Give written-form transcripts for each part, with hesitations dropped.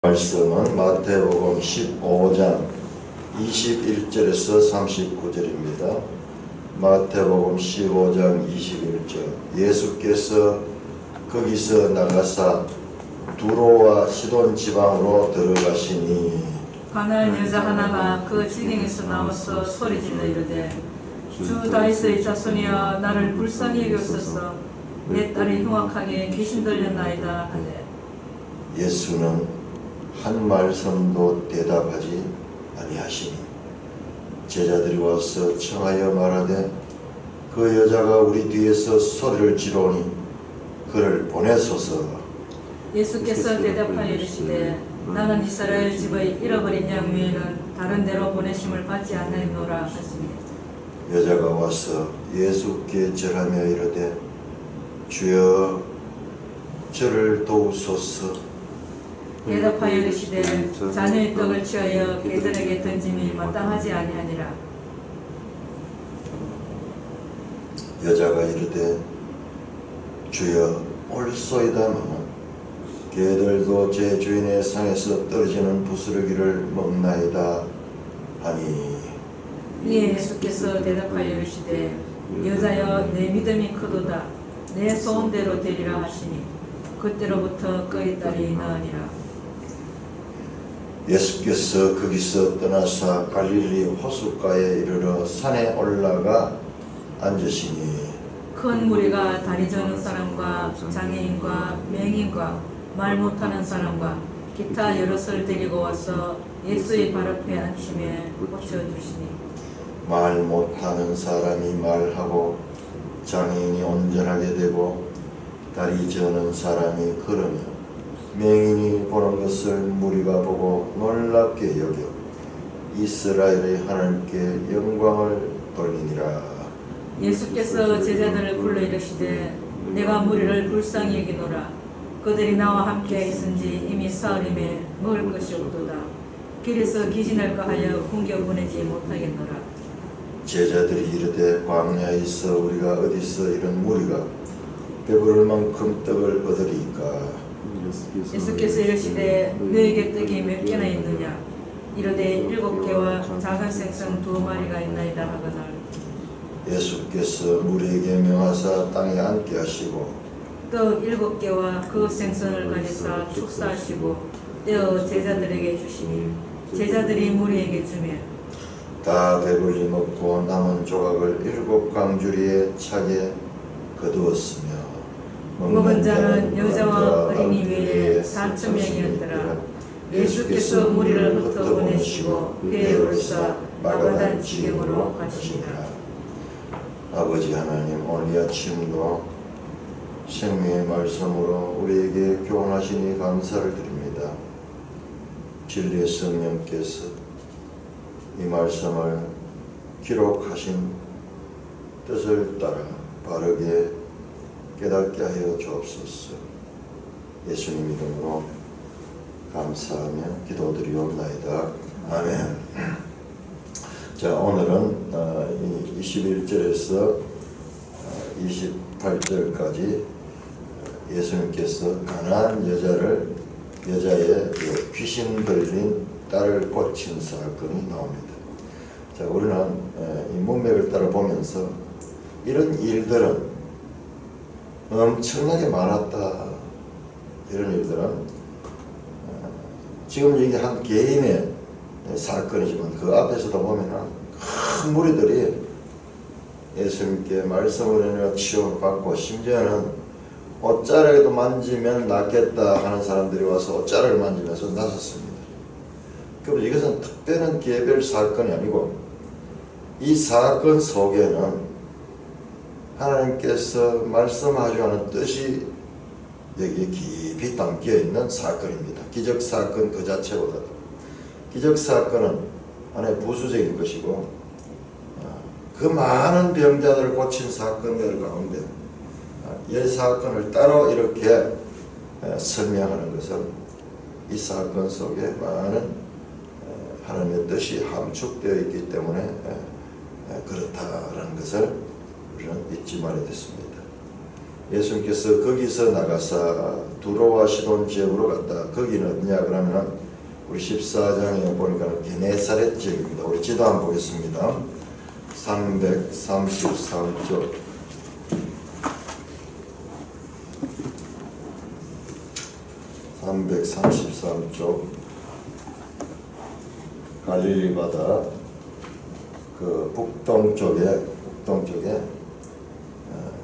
말씀은 마태복음 15장 21절에서 39절입니다. 마태복음 15장 21절 예수께서 거기서 나가사 두로와 시돈 지방으로 들어가시니 가나안 여자 하나가 그 지경에서 나와서 소리질러 이르되 주 다윗의 자손이여 나를 불쌍히 여기옵소서 내 딸이 흉악하게 귀신 들렸나이다 하되 예수는 한 말씀도 대답하지 아니하시니 제자들이 와서 청하여 말하되 그 여자가 우리 뒤에서 소리를 지르니 그를 보내소서. 예수께서 대답하여 이르시되 나는 이스라엘 집의 잃어버린 양 외에는 다른 데로 보내심을 받지 않나이노라 하시니 여자가 와서 예수께 절하며 이르되 주여 저를 도우소서. 대답하여 이르시되 자녀의 떡을 취하여 개들에게 던짐이 마땅하지 아니하니라. 여자가 이르되 주여 올소이다마 개들도 제 주인의 상에서 떨어지는 부스러기를 먹나이다 하니 이에 예수께서 대답하여 이르시되 여자여 내 믿음이 크도다 내 소원대로 되리라 하시니 그때로부터 그의 딸이 나으니라. 예수께서 거기서 떠나사 갈릴리 호숫가에 이르러 산에 올라가 앉으시니 큰 무리가 다리 저는 사람과 장애인과 맹인과 말 못하는 사람과 기타 여럿을 데리고 와서 예수의 발 앞에 앉히며 고쳐주시니 말 못하는 사람이 말하고 장애인이 온전하게 되고 다리 저는 사람이 걸으며 맹인이 보는 것을 무리가 보고 놀랍게 여겨 이스라엘의 하나님께 영광을 돌리니라. 예수께서 제자들을 불러 이르시되 내가 무리를 불쌍히 여기노라. 그들이 나와 함께 있은지 이미 사흘임에 먹을 것이 없도다. 길에서 기진할까 하여 굶겨 보내지 못하겠노라. 제자들이 이르되 광야에서 우리가 어디서 이런 무리가 배부를 만큼 떡을 얻으리까. 예수께서 이르시되 너에게 떡이 몇 개나 있느냐 이르되 7개와 작은 생선 2마리가 있나이다 하거늘 예수께서 무리에게 명하사 땅에 앉게 하시고 떡 7개와 그 생선을 가지사 축사하시고 떼어 제자들에게 주시니 제자들이 무리에게 주며 다 배불리 먹고 남은 조각을 7 강주리에 차게 거두었으며 먹은 자는 여자와 어린이 외에 4,000명이었더라. 예수께서 무리를 흩어 보내시고 배에 올사 마가단 지경으로 가시니라. 아버지 하나님, 오늘 이 아침도 생명의 말씀으로 우리에게 교훈하시니 감사를 드립니다. 진리의 성령께서 이 말씀을 기록하신 뜻을 따라 바르게 깨닫게 하여 주옵소서. 예수님 이름으로 감사하며 기도드리옵나이다. 아멘. 자, 오늘은 21절에서 28절까지 예수님께서 가나안 여자의 귀신 들린 딸을 고친 사건이 나옵니다. 자, 우리는 이 문맥을 따라 보면서 이런 일들은 엄청나게 많았다. 이런 일들은 지금 이게 한 개인의 사건이지만 그 앞에서도 보면 큰 무리들이 예수님께 말씀을 인하여 치유를 받고 심지어는 옷자락에도 만지면 낫겠다 하는 사람들이 와서 옷자락을 만지면서 나섰습니다. 그럼 이것은 특별한 개별 사건이 아니고 이 사건 속에는 하나님께서 말씀하시는 뜻이 여기에 깊이 담겨있는 사건입니다. 기적사건 그 자체보다도. 기적사건은 하나의 부수적인 것이고 그 많은 병자들을 고친 사건들 가운데 이 사건을 따로 이렇게 설명하는 것은 이 사건 속에 많은 하나님의 뜻이 함축되어 있기 때문에 그렇다라는 것을 우리는 잊지 말아야 됐습니다. 예수님께서 거기서 나가사 두로와 시돈 지역으로 갔다. 거기는 어디냐 그러면 우리 14장에 보니까 게네사렛 지역입니다. 우리 지도 한번 보겠습니다. 333쪽 333쪽 갈릴리 바다 그 북동쪽에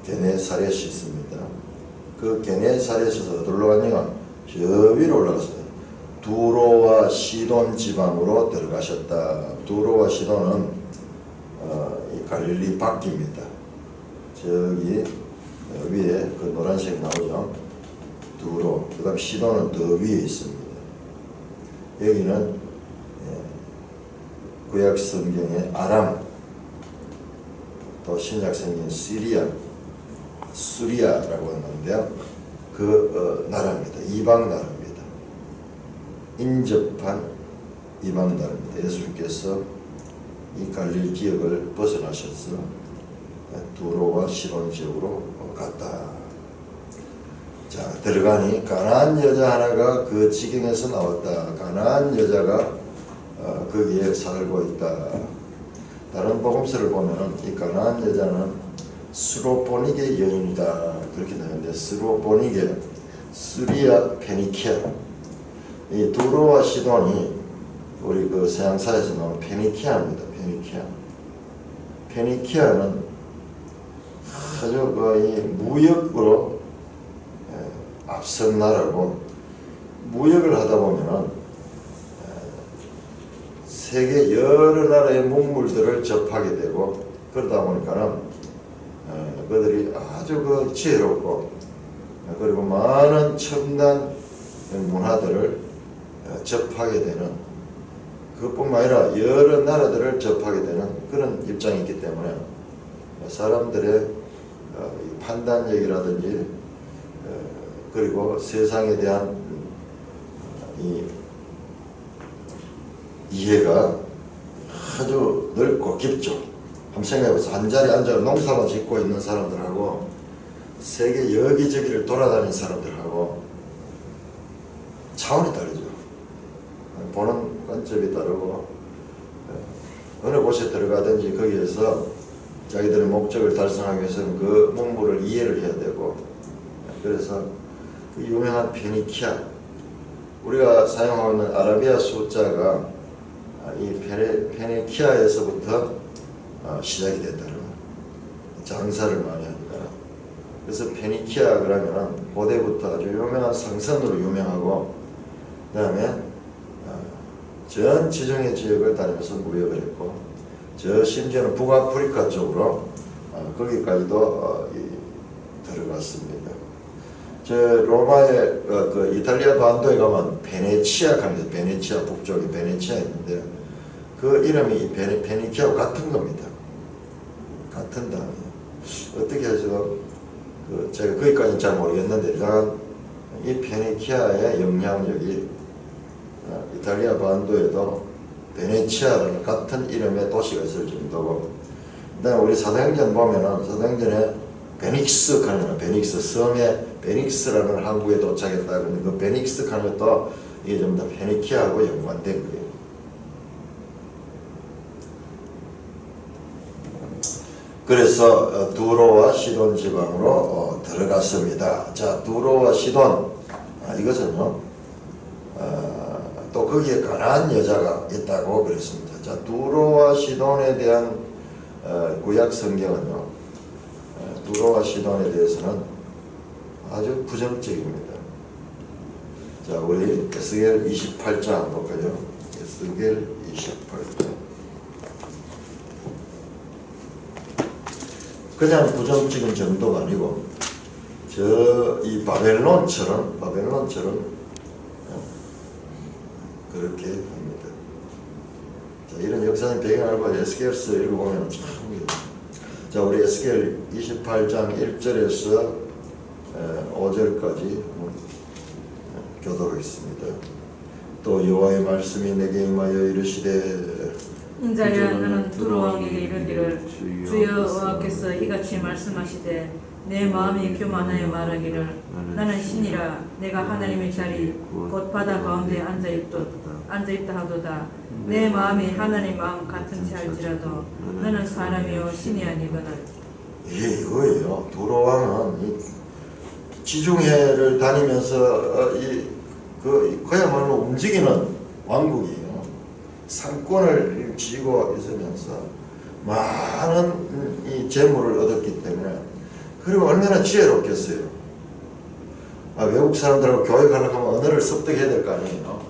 게네사렛이 있습니다. 그 게네사렛에서 어디로 갔냐? 저 위로 올라갔어요. 두로와 시돈 지방으로 들어가셨다. 두로와 시돈은 이 갈릴리 밖입니다. 저기 위에 그 노란색 나오죠. 두로. 그 다음 시돈은 더 위에 있습니다. 여기는 구약 성경의 아람, 또 신약 성경 수리아라고 하는데요. 그 나라입니다. 이방 나라입니다. 인접한 이방 나라입니다. 예수님께서 이 갈릴리 지역을 벗어나셔서 두로와 시돈 지역으로 갔다. 자, 들어가니 가나안 여자 하나가 그 지경에서 나왔다. 가나안 여자가 거기에 살고 있다. 다른 복음서를 보면 이 가나안 여자는 스로보니게 여인이다 그렇게 나오는데, 스로보니게 수리아 페니키아, 이 두로와 시돈이 우리 그 서양사에서 나오는 페니키아입니다. 페니키아는 아주 거의 무역으로 앞선 나라고, 무역을 하다 보면은 세계 여러 나라의 문물들을 접하게 되고, 그러다 보니까는 그들이 아주 그 지혜롭고 그리고 많은 첨단 문화들을 접하게 되는, 그것뿐만 아니라 여러 나라들을 접하게 되는 그런 입장이 있기 때문에 사람들의 판단력이라든지 그리고 세상에 대한 이 이해가 아주 넓고 깊죠. 한번 생각해보세요. 한 자리에 앉아 농사만 짓고 있는 사람들하고 세계 여기저기를 돌아다니는 사람들하고 차원이 다르죠. 보는 관점이 다르고, 어느 곳에 들어가든지 거기에서 자기들의 목적을 달성하기 위해서는 그 문물을 이해를 해야 되고, 그래서 그 유명한 페니키아, 우리가 사용하고 있는 아라비아 숫자가 이 페니키아에서부터 시작이 됐다는 거예요. 장사를 많이 하니까. 그래서 페니키아 그러면 고대부터 아주 유명한 상선으로 유명하고, 그 다음에 전 지중해 지역을 다니면서 무역을 했고, 저 심지어는 북아프리카 쪽으로 거기까지도 들어갔습니다. 저 로마의 그 이탈리아 반도에 가면 베네치아 가면, 베네치아 북쪽에 베네치아 있는데 그 이름이 페니키아와 같은 겁니다. 같은 단어예요. 어떻게 해서 제가 거기까지는 잘 모르겠는데, 이 페니키아의 영향력이 이탈리아 반도에도 베네치아라는 같은 이름의 도시가 있을 정도고, 그다음에 우리 사도행전 보면은 사도행전에 베닉스 가는, 베닉스 섬에 베닉스라는 항구에 도착했다. 그런데 그 베닉스 가는 것도 이게 전부 다 페니키아하고 연관된 거예요. 그래서 두로와 시돈 지방으로 들어갔습니다. 자, 두로와 시돈, 이것은요 또 거기에 가나안 여자가 있다고 그랬습니다. 자, 두로와 시돈에 대한 구약 성경은요, 두로와 시돈에 대해서는 아주 부정적입니다. 자, 우리 에스겔 28장 한번 볼까요? 에스겔 28장. 그냥 부정적인 정도가 아니고 이 바벨론처럼 그렇게 합니다. 자, 이런 역사적 배경을 알고 에스겔서 읽어보면 참. 자, 우리 에스겔 28장 1절에서 5절까지 교독하겠습니다. 또 여호와의 말씀이 내게 임하여 이르시되, 인자야, 너는 두로 왕에게 이르기를, 주여 여호와께서 이같이 말씀하시되, 내 마음이 교만하여 말하기를 나는 신이라 내가 하나님의 자리 곧 바다 가운데 앉아있다 하도다. 내 마음이 하나님 마음 같은 지 알지라도 나는 사람이요 신이 아니거늘. 이게 이거예요. 두로왕은 이 지중해를 다니면서 그야말로 움직이는 왕국이에요. 상권을 쥐고 있으면서 많은 이 재물을 얻었기 때문에, 그리고 얼마나 지혜롭겠어요. 외국 사람들하고 교역하려고 하면 언어를 습득해야 될 거 아니에요.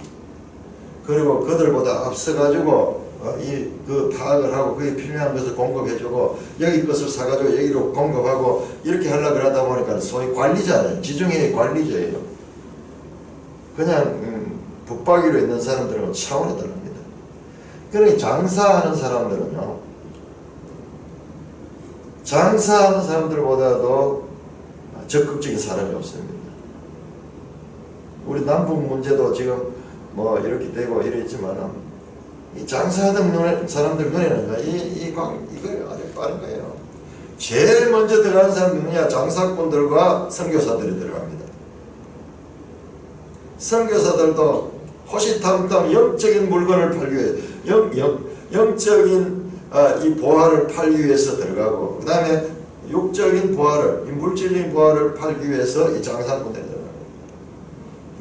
그리고 그들보다 앞서가지고 그 파악을 하고 그게 필요한 것을 공급해주고 여기 것을 사가지고 여기로 공급하고 이렇게 하려고 하다 보니까 소위 관리자예요. 지중해의 관리자예요. 그냥 붙박이로 있는 사람들은 차원이 다릅니다. 그러니 장사하는 사람들은요, 장사하는 사람들보다도 적극적인 사람이 없습니다. 우리 남북 문제도 지금 뭐 이렇게 되고 이랬지만 이 장사하던 사람들 눈에는 이걸 아주 빠른 거예요. 제일 먼저 들어가는 사람이 누구냐? 장사꾼들과 선교사들이 들어갑니다. 선교사들도 호시탐탐 영적인 물건을 팔기 위해 영적인 이 보화를 팔기 위해서 들어가고, 그 다음에 육적인 보화를, 이 물질적인 보화를 팔기 위해서 이 장사꾼들이 들어가고.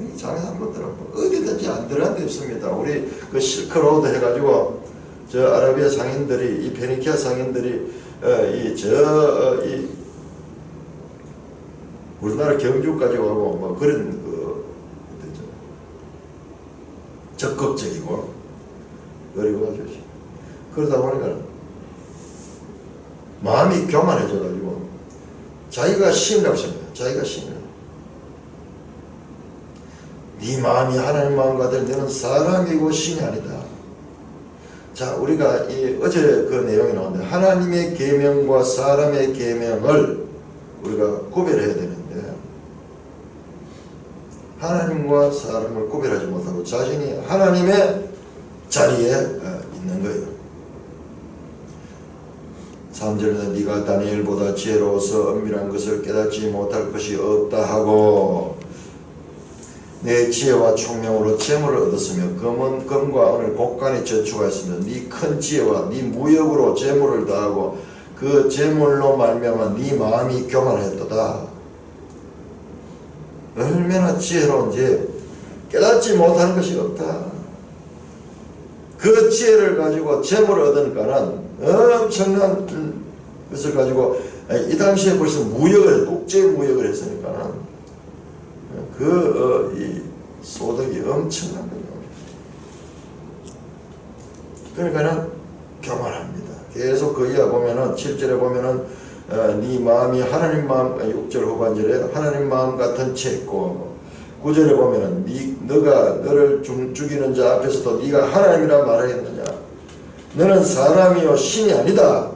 이 장사꾼들은 어디든지 안 들어간 데 없습니다. 우리 그 실크로드 해가지고 저 아라비아 상인들이, 이 페니키아 상인들이 우리나라 경주까지 가고 뭐 그런 적극적이고, 그리고 그러다 보니까 마음이 교만해져가지고 자기가 신이라고 생각해요. 자기가 신이라고. 네 마음이 하나님 마음 같으니 너는 사람이고 신이 아니다. 자, 우리가 어제 그 내용이 나오는데 하나님의 계명과 사람의 계명을 우리가 구별해야 되는데, 하나님과 사람을 구별하지 못하고 자신이 하나님의 자리에 있는 거예요. 3절에서 네가 다니엘보다 지혜로워서 은밀한 것을 깨닫지 못할 것이 없다 하고, 내 지혜와 총명으로 재물을 얻었으며 금과 은을 곡간에 저축하였으며 네 큰 지혜와 네 무역으로 재물을 더하고 그 재물로 말미암아 네 마음이 교만하였도다. 얼마나 지혜로운지 깨닫지 못하는 것이 없다. 그 지혜를 가지고 재물을 얻으니까는 엄청난 것을 가지고, 이 당시에 벌써 국제 무역을 했으니까는 이 소득이 엄청난 거예요. 그러니까는 교만합니다. 계속 그 이하 보면은 7절에 보면은 네 마음이 하나님 마음, 6절 후반절에 하나님 마음 같은 채 있고, 9절에 보면은 너가 너를 죽이는 자 앞에서도 네가 하나님이라 말하겠느냐? 너는 사람이요 신이 아니다.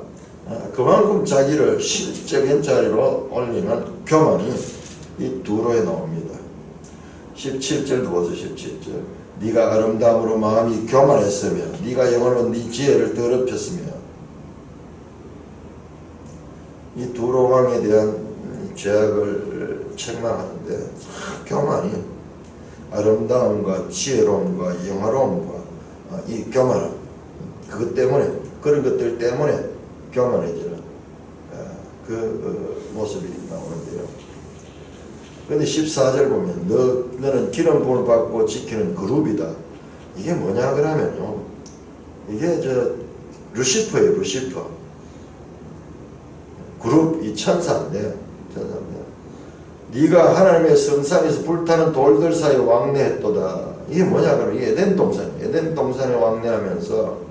그만큼 자기를 실적인 자리로 올리는 교만이 이 두로에 나옵니다. 17절도 보세요. 17절. 네가 아름다움으로 마음이 교만했으며 네가 영원로 네 지혜를 더럽혔으며. 이 두로 왕에 대한 죄악을 책망하는데, 교만이 아름다움과 지혜로움과 영화로움과 이 교만함, 그것 때문에, 그런 것들 때문에 교만해지는 그 모습이 나오는데요. 그런데 14절 보면 너는 기름 부음을 받고 지키는 그룹이다. 이게 뭐냐 그러면요, 이게 루시퍼예요. 루시퍼 그룹, 이 천사인데, 네가 하나님의 성산에서 불타는 돌들 사이에 왕래했도다. 이게 뭐냐 그러면 이게 에덴 동산에 왕래하면서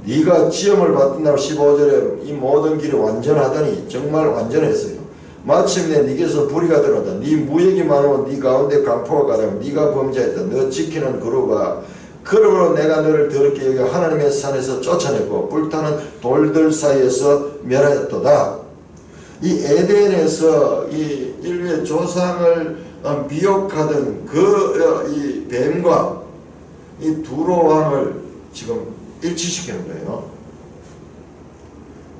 네가 지음을 받던 날 15절에 이 모든 길이 완전하더니 정말 완전했어요. 마침내 네게서 불의가 들어온다. 네 무역이 많으면 네 가운데 강포가 가다면 네가 범죄했다. 너 지키는 그룹아, 그러므로 내가 너를 더럽게 여겨 하나님의 산에서 쫓아냈고 불타는 돌들 사이에서 멸하였도다. 이 에덴에서 이 인류의 조상을 미혹하던 이 뱀과 이 두로 왕을 지금 일치시키는 거예요.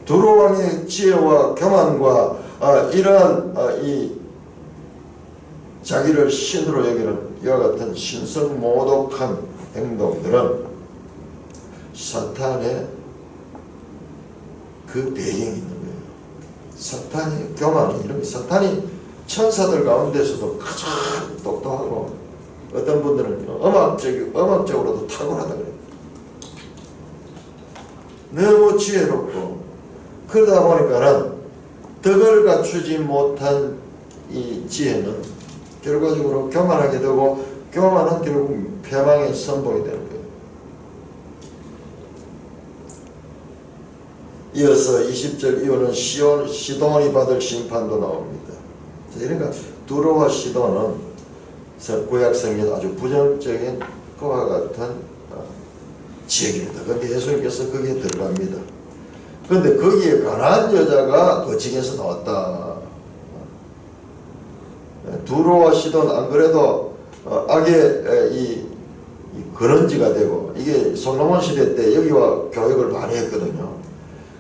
두로 왕의 지혜와 교만과 이러한 이 자기를 신으로 여기는 이와 같은 신성모독한 행동들은 사탄의 그 배경이 있는 거예요. 사탄의 교만이 이런 사탄이 천사들 가운데서도 가장 똑똑하고 어떤 분들은 음악적으로도 탁월하다 그래요. 너무 지혜롭고 그러다 보니까는 덕을 갖추지 못한 이 지혜는 결과적으로 교만하게 되고 교만은 결국 패망의 선봉이 되는 거예요. 이어서 20절 이후는 시돈이 받을 심판도 나옵니다. 그러니까 두로와 시돈은 구약성경에 아주 부정적인 그와 같은 지역입니다. 그런데 예수님께서 거기에 들어갑니다. 그런데 거기에 가난한 여자가 거치에서 나왔다. 두로와 시돈 안 그래도 악의 이 근원지가 되고 이게 솔로몬 시대 때 여기와 교역을 많이 했거든요.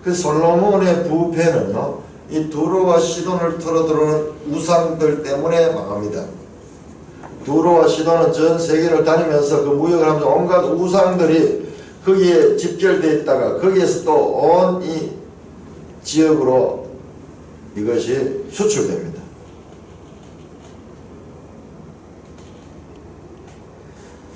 그 솔로몬의 부패는요, 이 두로와 시돈을 털어들어오는 우상들 때문에 망합니다. 두로와 시돈은 전 세계를 다니면서 그 무역을 하면서 온갖 우상들이 거기에 집결되어 있다가 거기에서 또 온 이 지역으로 이것이 수출됩니다.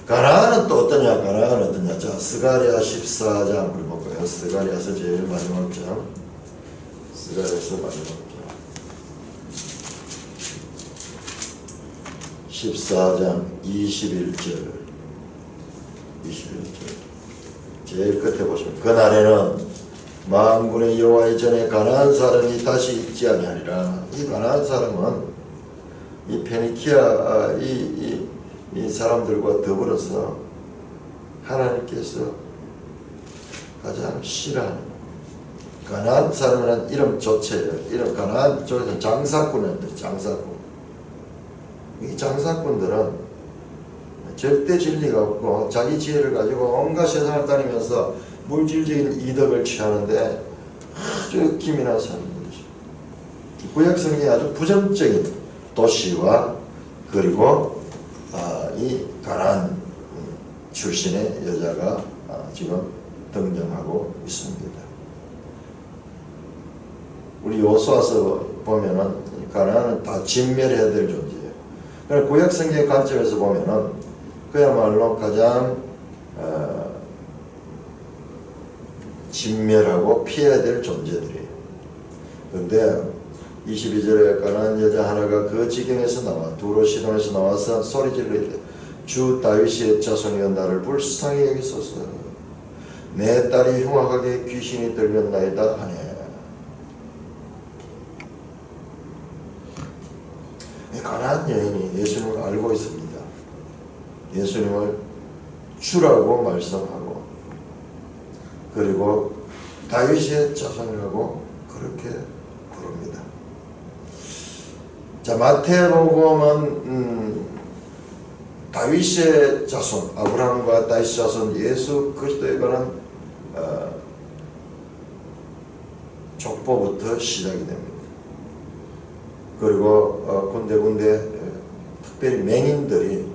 가나안은 또 어떠냐? 가나안은 어떠냐? 자, 스가랴 14장 우리 볼까요? 스가랴서 제일 마지막 장. 스가랴서 마지막 장. 14장 21절. 제일 끝에 보시면 그날에는 만군의 여호와의 전에 가나안 사람이 다시 있지 아니하리라. 이 가나안 사람은 이 페니키아 이 사람들과 더불어서 하나님께서 가장 싫어하는 가나안 사람이라는 이름 조체예요. 이름 가나안 쪽에서 장사꾼인데 장사꾼. 이 장사꾼들은 절대 진리가 없고 자기 지혜를 가지고 온갖 세상을 다니면서 물질적인 이득을 취하는데 아주 기민한 사람들이죠. 구약성경에 아주 부정적인 도시와 그리고 이 가나안 출신의 여자가 지금 등장하고 있습니다. 우리 요수아서 보면은 가나안은 다 진멸해야 될 존재예요. 그러나 구약성경의 관점에서 보면은 그야말로 가장 진멸하고 피해야 될 존재들이에요. 그런데 22절에 가난한 여자 하나가 그 지경에서 나와 두로 시돈에서 나와서 소리질러 이르되 주 다윗의 자손이여 나를 불쌍히 여기소서 내 딸이 흉악하게 귀신이 들렸나이다 하네. 가난한 여인이 예수님을 알고 있습니다. 예수님을 주라고 말씀하고 그리고 다윗의 자손이라고 그렇게 부릅니다. 자, 마태복음은 다윗의 자손, 아브라함과 다윗의 자손 예수 그리스도에 관한 족보부터 시작이 됩니다. 그리고 군데군데 특별히 맹인들이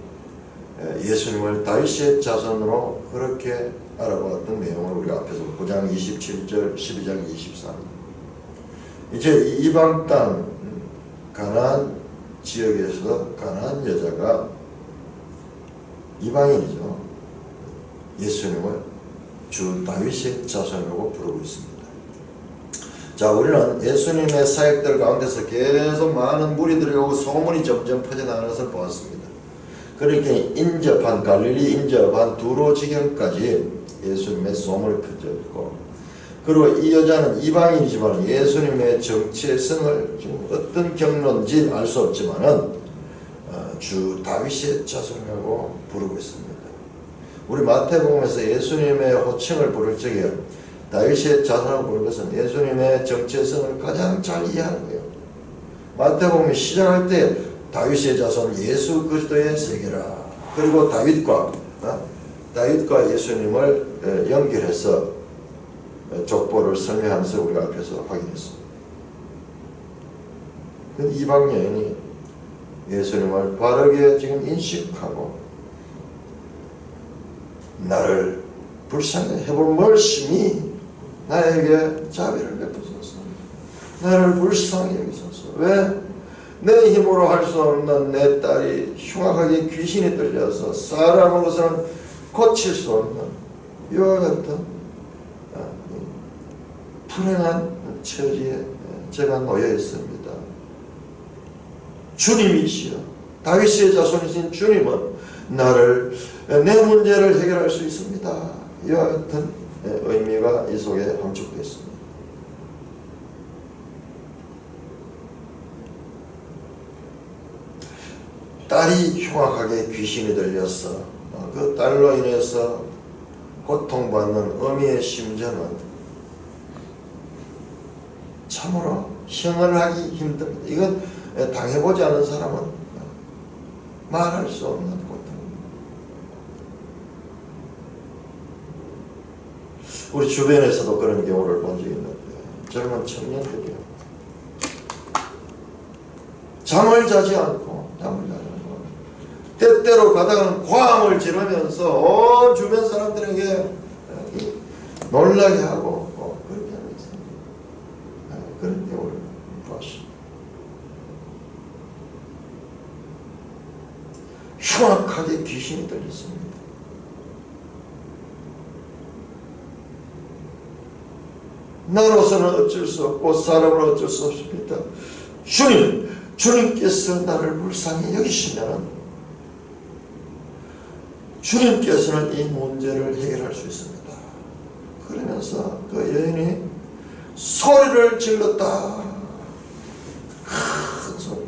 예수님을 다윗의 자손으로 그렇게 알아보았던 내용을 우리가 앞에서 9장 27절, 12장 23. 이제 이방 땅 가나안 지역에서 가나안 여자가 이방인이죠. 예수님을 주 다윗의 자손이라고 부르고 있습니다. 자, 우리는 예수님의 사역들 가운데서 계속 많은 무리들이 오고 소문이 점점 퍼져나가는 것을 보았습니다. 그렇게 인접한 갈릴리 인접한 두로 지경까지 예수님의 소문이 퍼졌고, 그리고 이 여자는 이방인이지만 예수님의 정체성을 지금 어떤 경로인지 알 수 없지만은 주 다윗의 자손이라고 부르고 있습니다. 우리 마태복음에서 예수님의 호칭을 부를 적에 다윗의 자손이라고 부르는 것은 예수님의 정체성을 가장 잘 이해하는 거예요. 마태복음이 시작할 때 다윗의 자손 예수 그리스도의 세계라. 그리고 다윗과 예수님을 연결해서 족보를 설명하면서 우리가 앞에서 확인했습니다. 그 이방 여인이 예수님을 바르게 지금 인식하고 나를 불쌍히 해볼 말씀이 나에게 자비를 베푸소서. 나를 불쌍히 여기소서. 왜? 내 힘으로 할 수 없는 내 딸이 흉악하게 귀신이 들려서 사람으로서는 고칠 수 없는 이와 같은 불행한 처지에 제가 놓여 있습니다. 주님이시여, 다윗의 자손이신 주님은 나를 내 문제를 해결할 수 있습니다. 이와 같은 의미가 이 속에 함축되어 있습니다. 딸이 흉악하게 귀신이 들려서 그 딸로 인해서 고통받는 어미의 심정은 참으로 형을 하기 힘듭니다. 이건 당해보지 않은 사람은 말할 수 없는 고통입니다. 우리 주변에서도 그런 경우를 본 적이 있는데 젊은 청년들이요, 잠을 자지 않고 때때로 가다가는 고함을 지르면서 온 주변 사람들에게 놀라게 하고 그렇게 하고 있습니다. 그런 경우를 보았습니다. 흉악하게 귀신이 들렸습니다. 나로서는 어쩔 수 없고 사람으로 어쩔 수 없습니다. 주님께서 나를 불쌍히 여기시면 주님께서는 이 문제를 해결할 수 있습니다. 그러면서 그 여인이 소리를 질렀다. 큰 소리.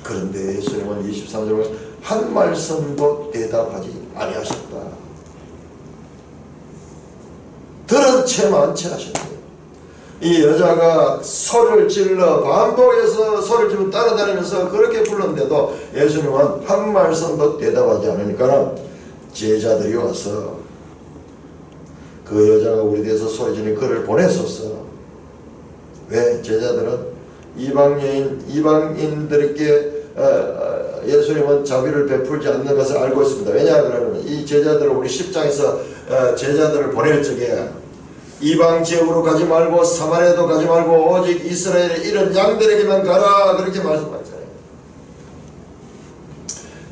그런데 예수님은 23절에 한 말씀도 대답하지 아니하셨다. 들은 채 만취하셨다. 이 여자가 소리를 질러 반복해서 소리를 지르고 따라다니면서 그렇게 불렀는데도 예수님은 한 말씀도 대답하지 않으니까 제자들이 와서 그 여자가 우리 뒤에서 소리 지르니 그를 보냈었어. 왜? 제자들은 이방인들에게 예수님은 자비를 베풀지 않는 것을 알고 있습니다. 왜냐하면 이 제자들을 우리 10장에서 제자들을 보낼 적에 이방 지역으로 가지 말고 사마리아도 가지 말고 오직 이스라엘의 이런 양들에게만 가라 그렇게 말씀하잖아요.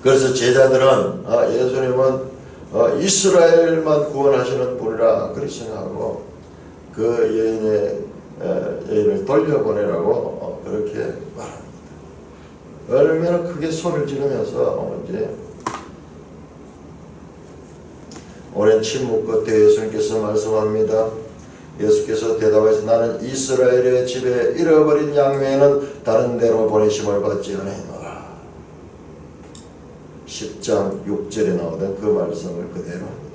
그래서 제자들은 예수님은 이스라엘만 구원하시는 분이라 그렇게 생각하고 그 여인을 돌려보내라고 그렇게 말합니다. 얼마나 크게 소리를 지르면서 이제 오랜 침묵 끝에 예수님께서 말씀합니다. 예수께서 대답하셔서 나는 이스라엘의 집에 잃어버린 양 외에는 다른 데로 보내심을 받지 않았노라. 10장 6절에 나오던 그 말씀을 그대로 합니다.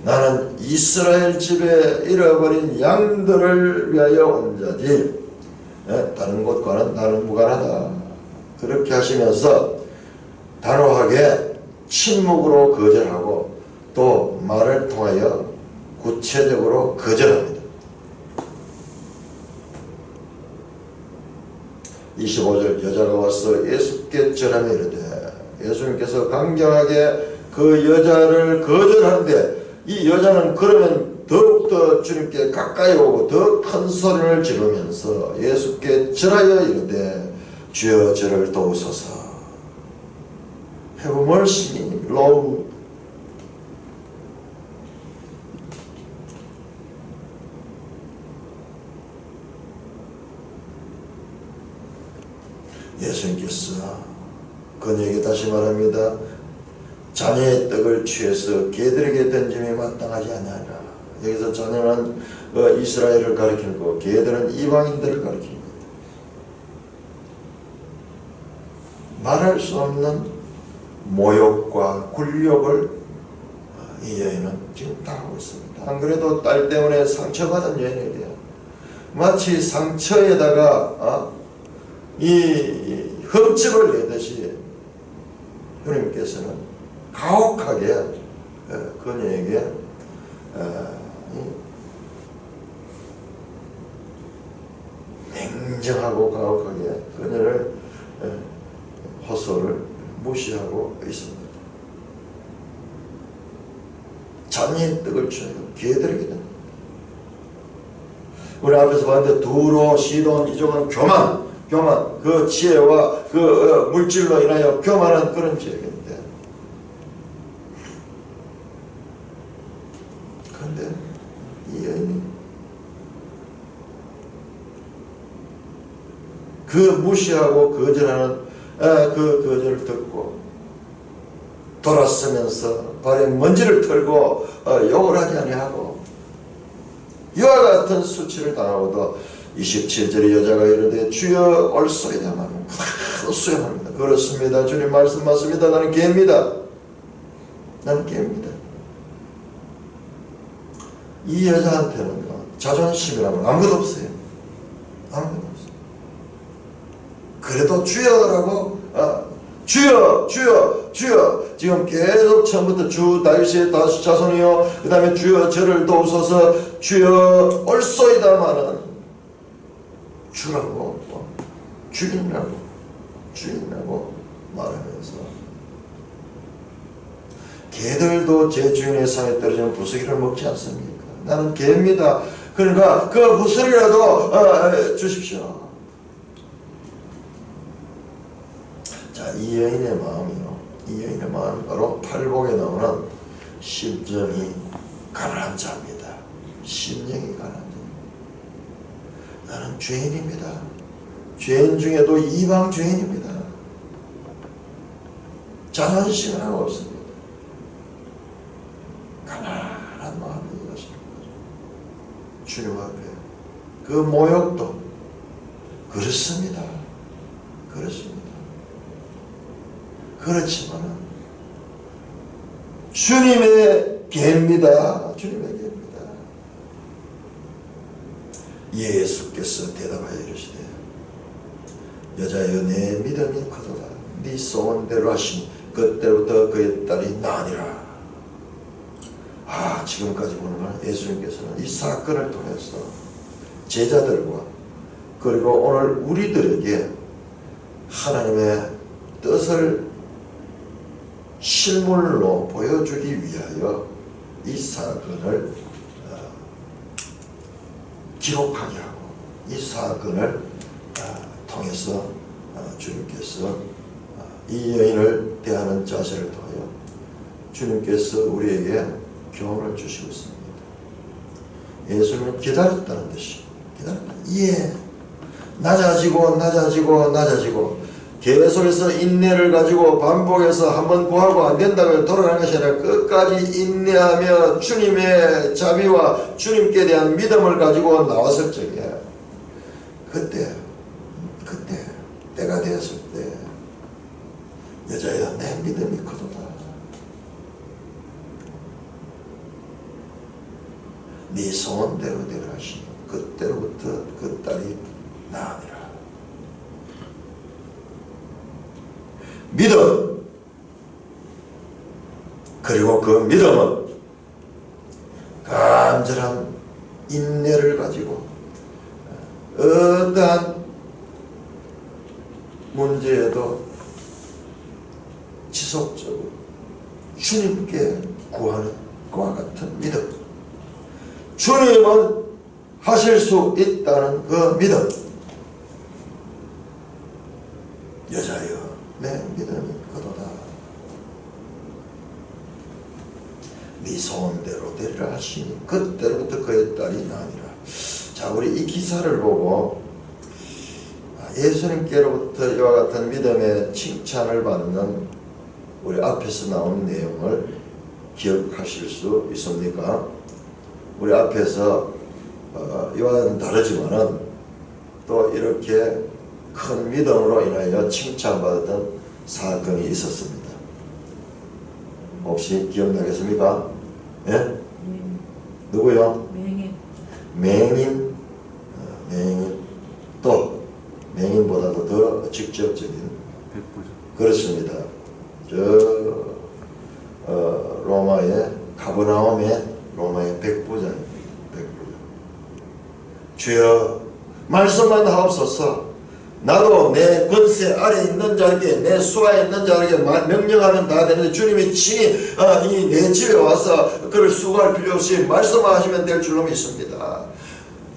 나는 이스라엘 집에 잃어버린 양들을 위하여 온 자지 다른 곳과는 나는 무관하다. 그렇게 하시면서 단호하게 침묵으로 거절하고 또 말을 통하여 구체적으로 거절합니다. 25절 여자가 와서 예수께 절하며 이르되 예수님께서 강경하게 그 여자를 거절하는데 이 여자는 그러면 더욱더 주님께 가까이 오고 더 큰 소리를 지르면서 예수께 절하여 이르되 주여 저를 도우소서. Have mercy, Lord. 예수님께서 그녀에게 다시 말합니다. 자녀의 떡을 취해서 개들에게 던짐이 마땅하지 아니하라. 여기서 자녀는 이스라엘을 가리키고 개들은 이방인들을 가리킵니다. 말할 수 없는 모욕과 굴욕을 이 여인은 지금 당하고 있습니다. 안 그래도 딸 때문에 상처받은 여인에게 마치 상처에다가 이 흠집을 내듯이 주님께서는 가혹하게 그녀에게 냉정하고 가혹하게 잔이 떡을 줘요. 개들에게. 우리 앞에서 봤는데 두로, 시돈, 이쪽은 교만, 그 지혜와 그 물질로 인하여 교만한 그런 지역인데, 그런데 이 여인이 그 무시하고 거절하는 그 거절을 듣고 돌아서면서 발에 먼지를 털고 욕을 하지 아니하고 이와 같은 수치를 당하고도 27절의 여자가 이르되 주여 올소이다마는 수용합니다. 그렇습니다. 주님 말씀 맞습니다. 나는 개입니다. 나는 개입니다. 이 여자한테는 자존심이라고 아무것도 없어요. 아무것도 없어요. 그래도 주여라고 주여 지금 계속 처음부터 주 다윗의 자손이요 그 다음에 주여 저를 도우소서 주여 올소이다마는 주라고 주인이라고 말하면서 개들도 제 주인의 상에 떨어지는 부스기를 먹지 않습니까? 나는 개입니다. 그러니까 그 부스리라도 주십시오. 자, 이 여인의 마음이요. 이 여인의 마음이 바로 팔복에 나오는 심정이 가난한 자입니다. 심령이 가난한 자. 나는 죄인입니다. 죄인 중에도 이방 죄인입니다. 자존심은 하나 없습니다. 가난한 마음이 이것입니다. 주님 앞에 그 모욕도 그렇습니다. 그렇지만 주님의 계입니다. 주님의 계입니다. 예수께서 대답하여 이르시되 여자여 내 믿음이 크도다. 네 소원대로 하시니 그때부터 그의 딸이 나으니라. 지금까지 보는 건 예수님께서는 이 사건을 통해서 제자들과 그리고 오늘 우리들에게 하나님의 뜻을 실물로 보여주기 위하여 이 사건을 기록하게 하고 이 사건을 통해서 주님께서 이 여인을 대하는 자세를 통하여 주님께서 우리에게 교훈을 주시고 있습니다. 예수님은 기다렸다는 듯이 낮아지고 계속해서 인내를 가지고 반복해서 한번 구하고 안 된다고 돌아가는 것이 아니라 끝까지 인내하며 주님의 자비와 주님께 대한 믿음을 가지고 나왔을 적에 그때 때가 되었을 때 여자야 내 믿음이 크도다. 네 소원대로 되라 하시니 그때로부터 그 딸이 나으니라. 믿음, 그리고 그 믿음은 간절한 인내를 가지고 어떠한 문제에도 지속적으로 주님께 구하는 것과 같은 믿음, 주님은 하실 수 있다는 그 믿음. 여자여 내 믿음이 크도다. 네 소원대로 되리라 하시니 그때로부터 그의 딸이 나으니라. 자, 우리 이 기사를 보고 예수님께로부터 이와 같은 믿음의 칭찬을 받는 우리 앞에서 나온 내용을 기억하실 수 있습니까? 우리 앞에서 이와는 다르지만은 또 이렇게 큰 믿음으로 인하여 칭찬받았던 사건이 있었습니다. 혹시 기억나겠습니까? 예? 누구요? 맹인. 또 맹인보다도 더 직접적인 백부장. 그렇습니다. 로마의 가버나움의 로마의 백부장입니다. 주여 말씀만 하옵소서. 나도 내 권세 아래 있는 자에게, 내 수하에 있는 자에게 명령하면 다 되는데 주님이 친히 이 내 집에 와서 그를 수고할 필요 없이 말씀하시면 될 줄로 믿습니다.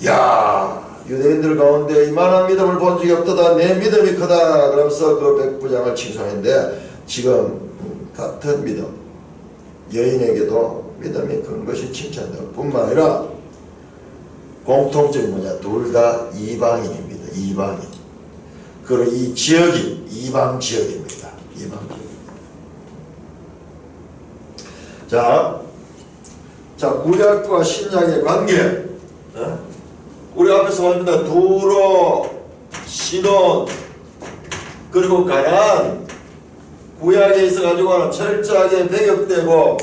야, 유대인들 가운데 이만한 믿음을 본 적이 없다. 내 믿음이 크다. 그러면서 그 백부장을 칭송했는데 지금 같은 믿음, 여인에게도 믿음이 큰 것이 칭찬될 뿐만 아니라 공통점이 뭐냐? 둘 다 이방인입니다. 이방인. 그리고 이 지역이 이방 지역입니다. 이방 지역. 자, 구약과 신약의 관계. 우리 앞에서 보입니다. 두로, 시돈, 그리고 가나안. 구약에 있어가지고는 철저하게 배격되고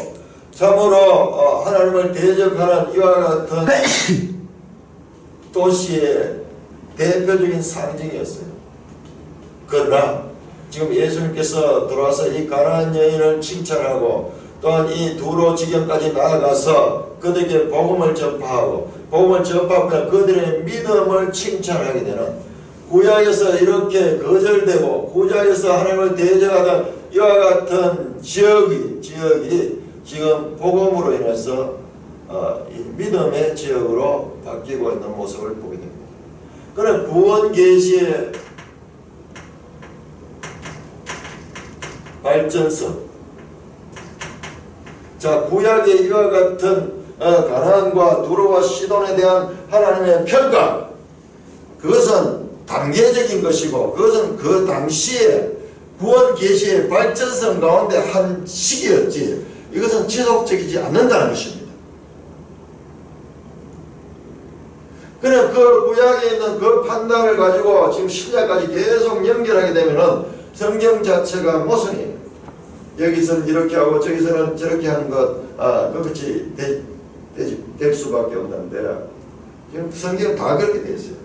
참으로 하나님을 대적하는 이와 같은 도시의 대표적인 상징이었어요. 그러나 지금 예수님께서 들어와서 이 가나안 여인을 칭찬하고 또한 이 두로 지경까지 나아가서 그들에게 복음을 전파하고 복음을 전파하면 그들의 믿음을 칭찬하게 되는, 구약에서 이렇게 거절되고 구약에서 하나님을 대적하던 이와 같은 지역이 지금 복음으로 인해서 이 믿음의 지역으로 바뀌고 있는 모습을 보게 됩니다. 그런 구원 계시의 발전성. 자, 구약의 이와 같은 가나안과 두로와 시돈에 대한 하나님의 평가, 그것은 단계적인 것이고 그것은 그 당시에 구원 계시의 발전성 가운데 한 시기였지, 이것은 지속적이지 않는다는 것입니다. 그냥 그 구약에 있는 그 판단을 가지고 지금 신약까지 계속 연결하게 되면은 성경 자체가 모순이에요. 여기서는 이렇게 하고 저기서는 저렇게 하는 것, 그것이 될 수밖에 없는데 지금 성경은 다 그렇게 되어 있어요.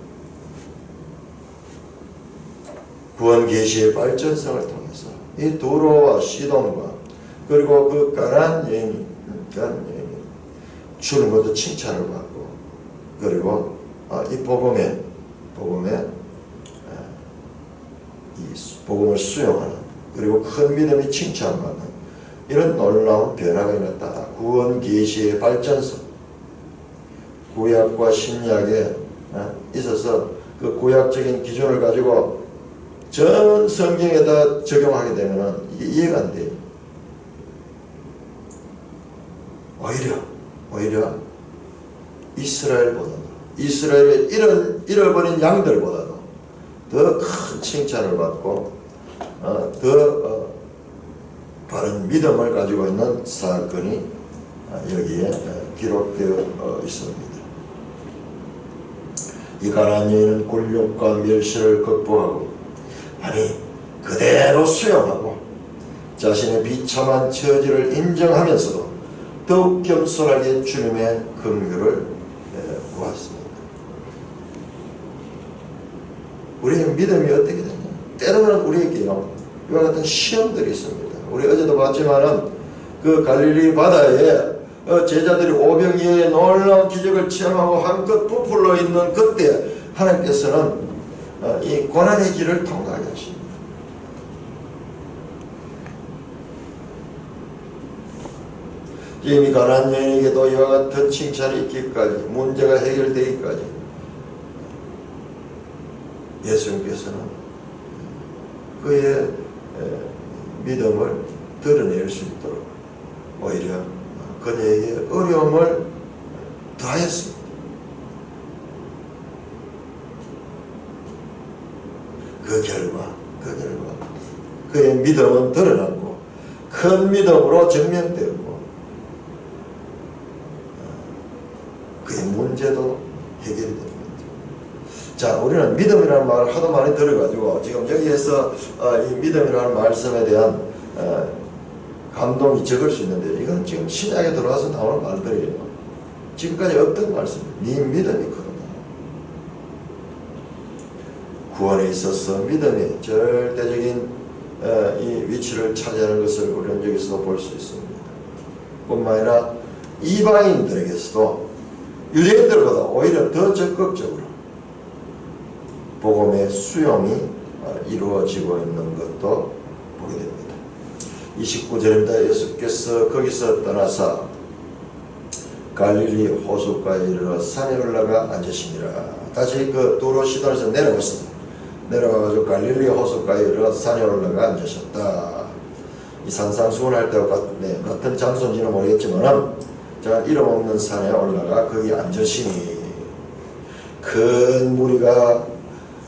구원 계시의 발전성을 통해서 이 두로와 시돈과 그리고 그 가나안 여인이 주님부터 칭찬을 받고, 그리고 이 복음의 이 복음을 수용하는, 그리고 큰 믿음이 칭찬받는 이런 놀라운 변화가 일어났다. 구원 계시의 발전성. 구약과 신약에 있어서 그 구약적인 기준을 가지고 전 성경에다 적용하게 되면 이게 이해가 안 돼요. 오히려 이스라엘의 잃어버린 양들보다도 더 큰 칭찬을 받고 더 바른 믿음을 가지고 있는 사건이 여기에 기록되어 있습니다. 이 가나안 여인은 굴욕과 멸시를 극복하고 그대로 수용하고 자신의 비참한 처지를 인정하면서도 더욱 겸손하게 주님의 긍휼을 구했습니다. 우리의 믿음이 어떻게 되냐? 때로는 우리에게요, 이와 같은 시험들이 있습니다. 우리 어제도 봤지만은 그 갈릴리 바다에 제자들이 오병이어의 놀라운 기적을 체험하고 한껏 부풀러 있는 그때 하나님께서는 이 고난의 길을 통과하게 하십니다. 이미 가나안 여인에게도 이와 같은 칭찬이 있기까지, 문제가 해결되기까지 예수님께서는 그의 믿음을 드러낼 수 있도록 오히려 그녀에게 어려움을 더하였습니다. 그 결과 그의 믿음은 드러났고 큰 믿음으로 증명되었고 그의 문제도 해결이 됩니다. 자, 우리는 믿음이라는 말을 하도 많이 들어가지고 지금 여기에서 이 믿음이라는 말씀에 대한 감동이 적을 수 있는데, 이건 지금 신약에 들어와서 나오는 말들이에요. 지금까지 없던 말씀입니다. 네 믿음이 크다. 구원에 있어서 믿음이 절대적인 이 위치를 차지하는 것을 우리는 여기서 볼 수 있습니다. 뿐만 아니라 이방인들에게서도 유대인들보다 오히려 더 적극적으로 복음의 수용이 이루어지고 있는 것도 보게 됩니다. 29절입니다. 예수께서 거기서 떠나사 갈릴리 호숫가에 이르러 산에 올라가 앉으시니라. 다시 그 도로 시돈에서 내려왔습니다. 내려가가지고 갈릴리 호숫가에 이르러 산에 올라가 앉으셨다. 이 산상수훈할 때와 같은 장소인지는 모르겠지만 자, 이름 없는 산에 올라가 거기 앉으시니 큰 무리가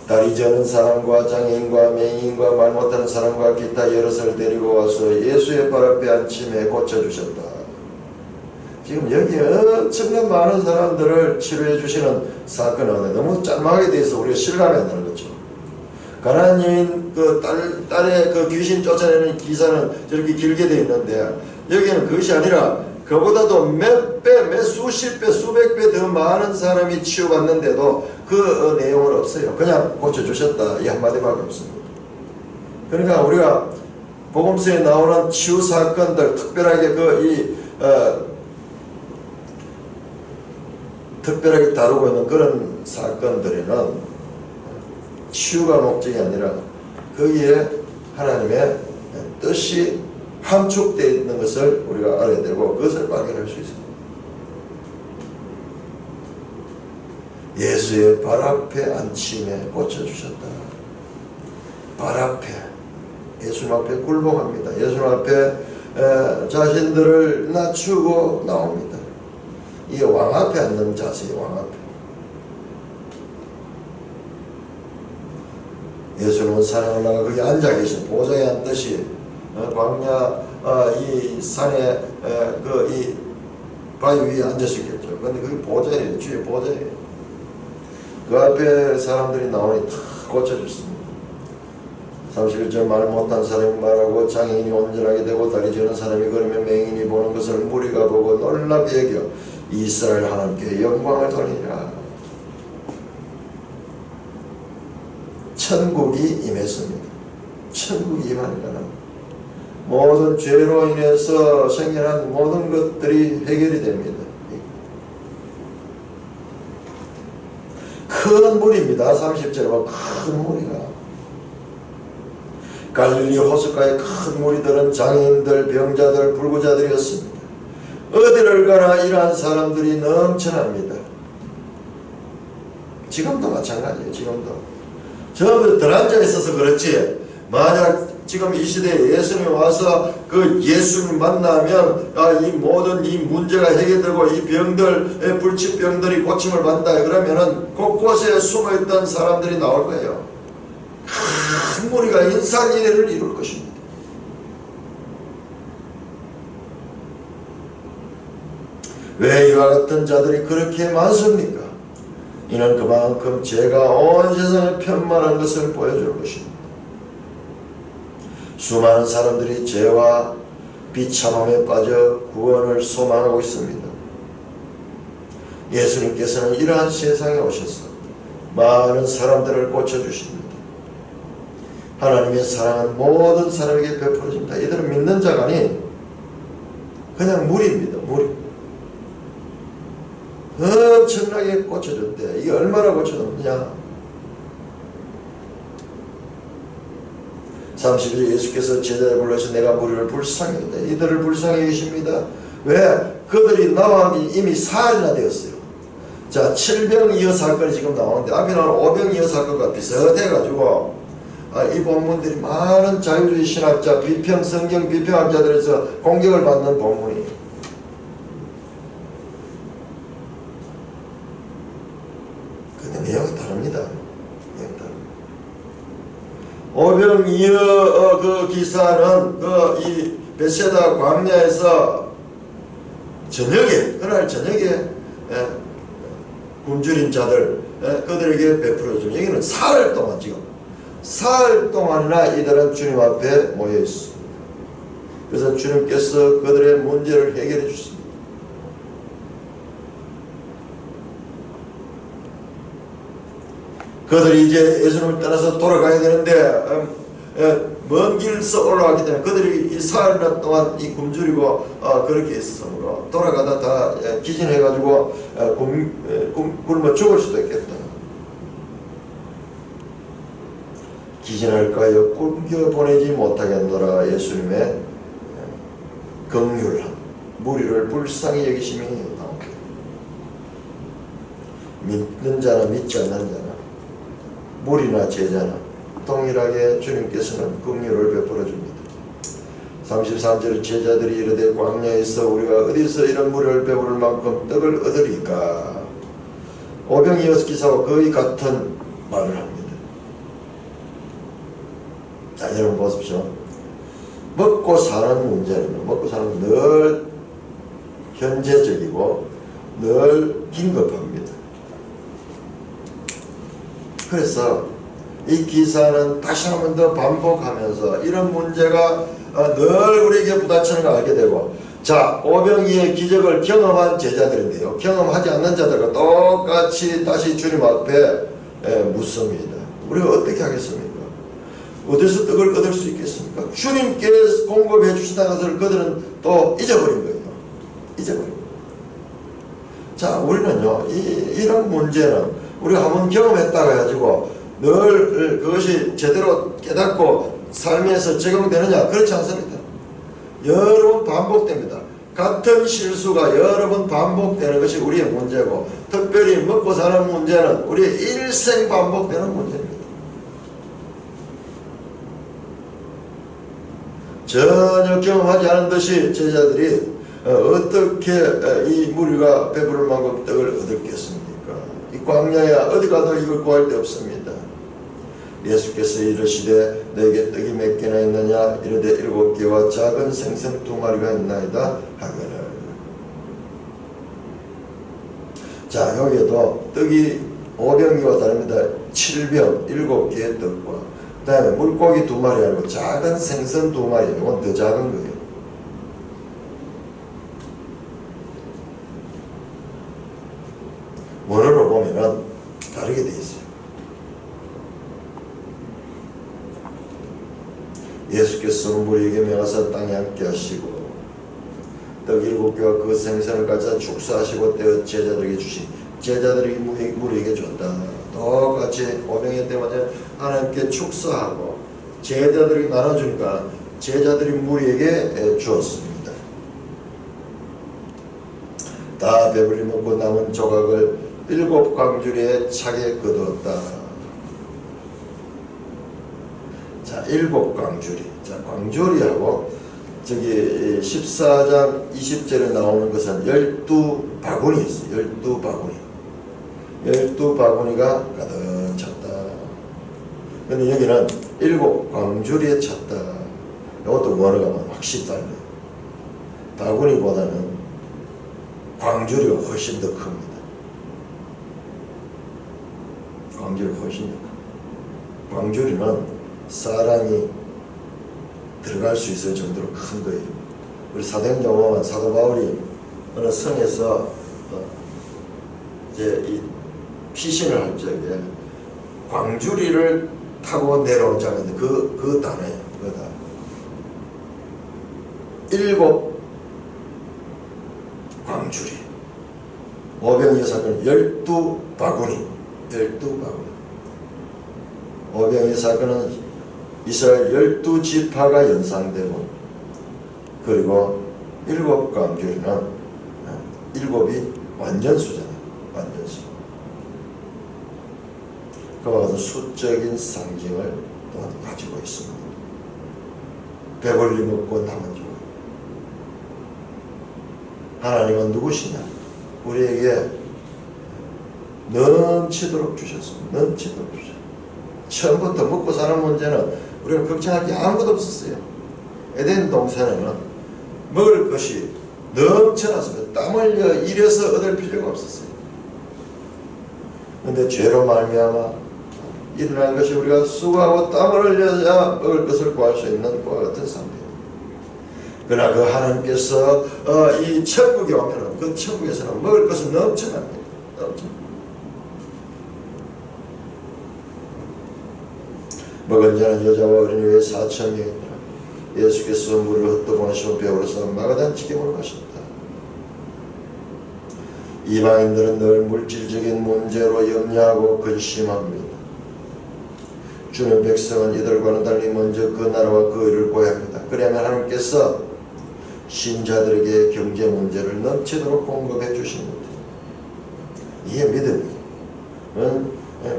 다리 저는 사람과 장애인과 맹인과 말 못하는 사람과 기타 여럿을 데리고 와서 예수의 발 앞에 앉힘에 고쳐주셨다. 지금 여기 엄청난 많은 사람들을 치료해 주시는 사건은 너무 짤막하게 돼서 우리가 실감이 안 나는 거죠. 가난한 여인 그 딸의 그 귀신 쫓아내는 기사는 저렇게 길게 되어 있는데 여기는 그것이 아니라 그보다도 몇 배, 몇 수십 배, 수백 배 더 많은 사람이 치유받는데도 그 내용은 없어요. 그냥 고쳐주셨다 이 한마디밖에 없습니다. 그러니까 우리가 복음서에 나오는 치유 사건들 특별하게 특별하게 다루고 있는 그런 사건들에는 치유가 목적이 아니라 거기에 하나님의 뜻이 함축되어 있는 것을 우리가 알아야 되고 그것을 발견할 수 있습니다. 예수의 발 앞에 앉힘에 고쳐주셨다. 발 앞에 예수님 앞에 굴복합니다. 예수님 앞에 자신들을 낮추고 나옵니다. 이게 왕 앞에 앉는 자세예요. 왕 앞에. 예수님은 산에 올라가 거기 앉아 계신 보좌에 앉듯이 광야 이 산에 이 바위 위에 앉으셨겠죠. 근데 그게 보좌예요. 주의 보좌예요. 그 앞에 사람들이 나오니 다 고쳐줬습니다. 31절 말 못한 사람이 말하고 장애인이 온전하게 되고 다리 저는 사람이 걸으면 맹인이 보는 것을 무리가 보고 놀랍게 여겨 이스라엘 하나님께 영광을 돌리라. 천국이 임했습니다. 천국이 임하니까 모든 죄로 인해서 생겨난 모든 것들이 해결이 됩니다. 큰 무리입니다. 30절에 보면 큰 무리가 갈릴리 호숫가의 큰 무리들은 장애인들, 병자들, 불구자들이었습니다. 어디를 가나 이러한 사람들이 넘쳐납니다. 지금도 마찬가지예요. 지금도 전부 들앉아 있어서 그렇지 만약 지금 이 시대에 예수님이 와서 그 예수님 만나면 이 모든 이 문제가 해결되고 이 병들, 불치병들이 고침을 받는다 그러면은 곳곳에 숨어있던 사람들이 나올 거예요. 큰 무리가 인산인해를 이룰 것입니다. 왜 이와 같은 자들이 그렇게 많습니까? 이는 그만큼 죄가 온 세상에 편만한 것을 보여줄 것입니다. 수많은 사람들이 죄와 비참함에 빠져 구원을 소망하고 있습니다. 예수님께서는 이러한 세상에 오셔서 많은 사람들을 고쳐주십니다. 하나님의 사랑은 모든 사람에게 베풀어집니다. 이들은 믿는 자가 아닌 그냥 무리입니다. 무리. 엄청나게 고쳐줬대. 이게 얼마나 고쳐줬느냐. 31절 예수께서 제자를 불러서 내가 무리를 불쌍히 했다. 이들을 불쌍히 계십니다. 왜? 그들이 나와 이미 사흘이나 되었어요. 자, 7병이어 사건이 지금 나오는데 앞에 나오는 5병이어 사건과 비슷해가지고 이 본문들이 많은 자유주의 신학자, 비평, 성경 비평학자들에서 공격을 받는 본문이에요. 근데 내용이 다릅니다. 오병이어 그 기사는 이 베세다 광야에서 그날 저녁에 굶주린 자들 그들에게 베풀어준 여기는 사흘 동안 지금 사흘 동안이나 이들은 주님 앞에 모여 있습니다. 그래서 주님께서 그들의 문제를 해결해 주십니다. 그들이 이제 예수님을 떠나서 돌아가야 되는데 먼 길서 올라왔기 때문에 그들이 이 사흘 동안 이 굶주리고 그렇게 있었으므로 돌아가다 다 기진해가지고 굶어 죽을 수도 있겠다. 기진할까요 굶겨보내지 못하겠노라. 예수님의 긍휼함, 무리를 불쌍히 여기심이 나옵니다. 믿는 자나 믿지 않는 자나 무리나 제자나 동일하게 주님께서는 긍휼을 베풀어 줍니다. 33절 제자들이 이르되 광야에서 우리가 어디서 이런 무리를 배부를 만큼 떡을 얻으리까. 오병이 여섯 기사와 거의 같은 말을 합니다. 자, 여러분 보십시오. 먹고 사는 문제는 먹고 사는 건 늘 현재적이고 늘 긴급합니다. 그래서 이 기사는 다시 한 번 더 반복하면서 이런 문제가 늘 우리에게 부딪히는 걸 알게 되고, 자, 오병이의 기적을 경험한 제자들인데요, 경험하지 않는 자들과 똑같이 다시 주님 앞에 묻습니다. 우리가 어떻게 하겠습니까? 어디서 떡을 얻을 수 있겠습니까? 주님께서 공급해 주신다는 것을 그들은 또 잊어버린 거예요. 잊어버린 거예요. 자, 우리는요, 이런 문제는 우리가 한번 경험했다고 해가지고 늘 그것이 제대로 깨닫고 삶에서 적용되느냐? 그렇지 않습니다. 여러 번 반복됩니다. 같은 실수가 여러 번 반복되는 것이 우리의 문제고, 특별히 먹고 사는 문제는 우리의 일생 반복되는 문제입니다. 전혀 경험하지 않은 듯이 제자들이 어떻게 이 무리가 배부를 만큼 떡을 얻었겠습니까? 이 광야에 어디 가도 이걸 구할 데 없습니다. 예수께서 이르시되 너에게 떡이 몇 개나 있느냐? 이르되 7개와 작은 생선 2마리가 있나이다 하거늘. 자, 여기에도 떡이 5병이와 다릅니다. 7병 7개의 떡과 그 다음에 물고기 2마리 아니고 작은 생선 2마리, 이건 더 작은 거예요. 원어로 보면은 다르게 되어 있어요. 예수께서 무리에게 명하사 땅에 앉게 하시고 떡 7개와 그 생선을 가져다 축사하시고 떼어 제자들에게 주시, 제자들이 무리에게 줬다. 똑같이 오병이 때마다 하나님께 축사하고 제자들에게 나눠주니까 제자들이 무리에게 주었습니다. 다 배불리 먹고 남은 조각을 7 광주리에 차게 거두었다. 자, 7 광주리. 자, 광주리하고 저기 14장 20절에 나오는 것은 12바구니 있어요. 12바구니. 12바구니가 가득 찼다. 근데 여기는 7 광주리에 찼다. 이것도 원어가 확실히 달라요. 바구니보다는 광주리가 훨씬 더 큽니다. 광주리가 훨씬 더 큽니다. 광주리는 사람이 들어갈 수 있을 정도로 큰 거예요. 우리 사도행전 보면 사도 바울이 어느 성에서 이제 이 피신을 할 적에 광주리를 타고 내려온 장면인데 그 단어예요. 그 단어. 7 광주리. 오병이어 사건은 12바구니. 12바구니. 오병이어 사건은 이스라엘 12지파가 연상되고, 그리고 7 광주리는 7이 완전수잖아요. 완전수. 그와 같은 수적인 상징을 또한 가지고 있습니다. 배불리 먹고 남은 줄. 하나님은 누구시냐? 우리에게 넘치도록 주셨습니다. 넘치도록 주셨습니다. 처음부터 먹고 사는 문제는 우리가 걱정할 게 아무것도 없었어요. 에덴 동산에는 먹을 것이 넘쳐났습니다. 땀 흘려 일해서 얻을 필요가 없었어요. 그런데 죄로 말미암아 일어난 것이 우리가 수고하고 땀을 흘려야 먹을 것을 구할 수 있는 그와 같은 상태입니다. 그러나 그 하나님께서 이 천국에 오면 그 천국에서는 먹을 것은 넘쳐납니다. 넘쳐납니다. 먹은 자는 여자와 어린이 외에 4,000명이니라. 예수께서 물을 흩어보내시고 배우로서 마가단 지경으로 가셨다. 이방인들은 늘 물질적인 문제로 염려하고 근심합니다. 주는 백성은 이들과는 달리 먼저 그 나라와 그 의를 구해야 합니다. 그래야만 하나님께서 신자들에게 경제 문제를 넘치도록 공급해 주십니다. 이게 믿음이에요.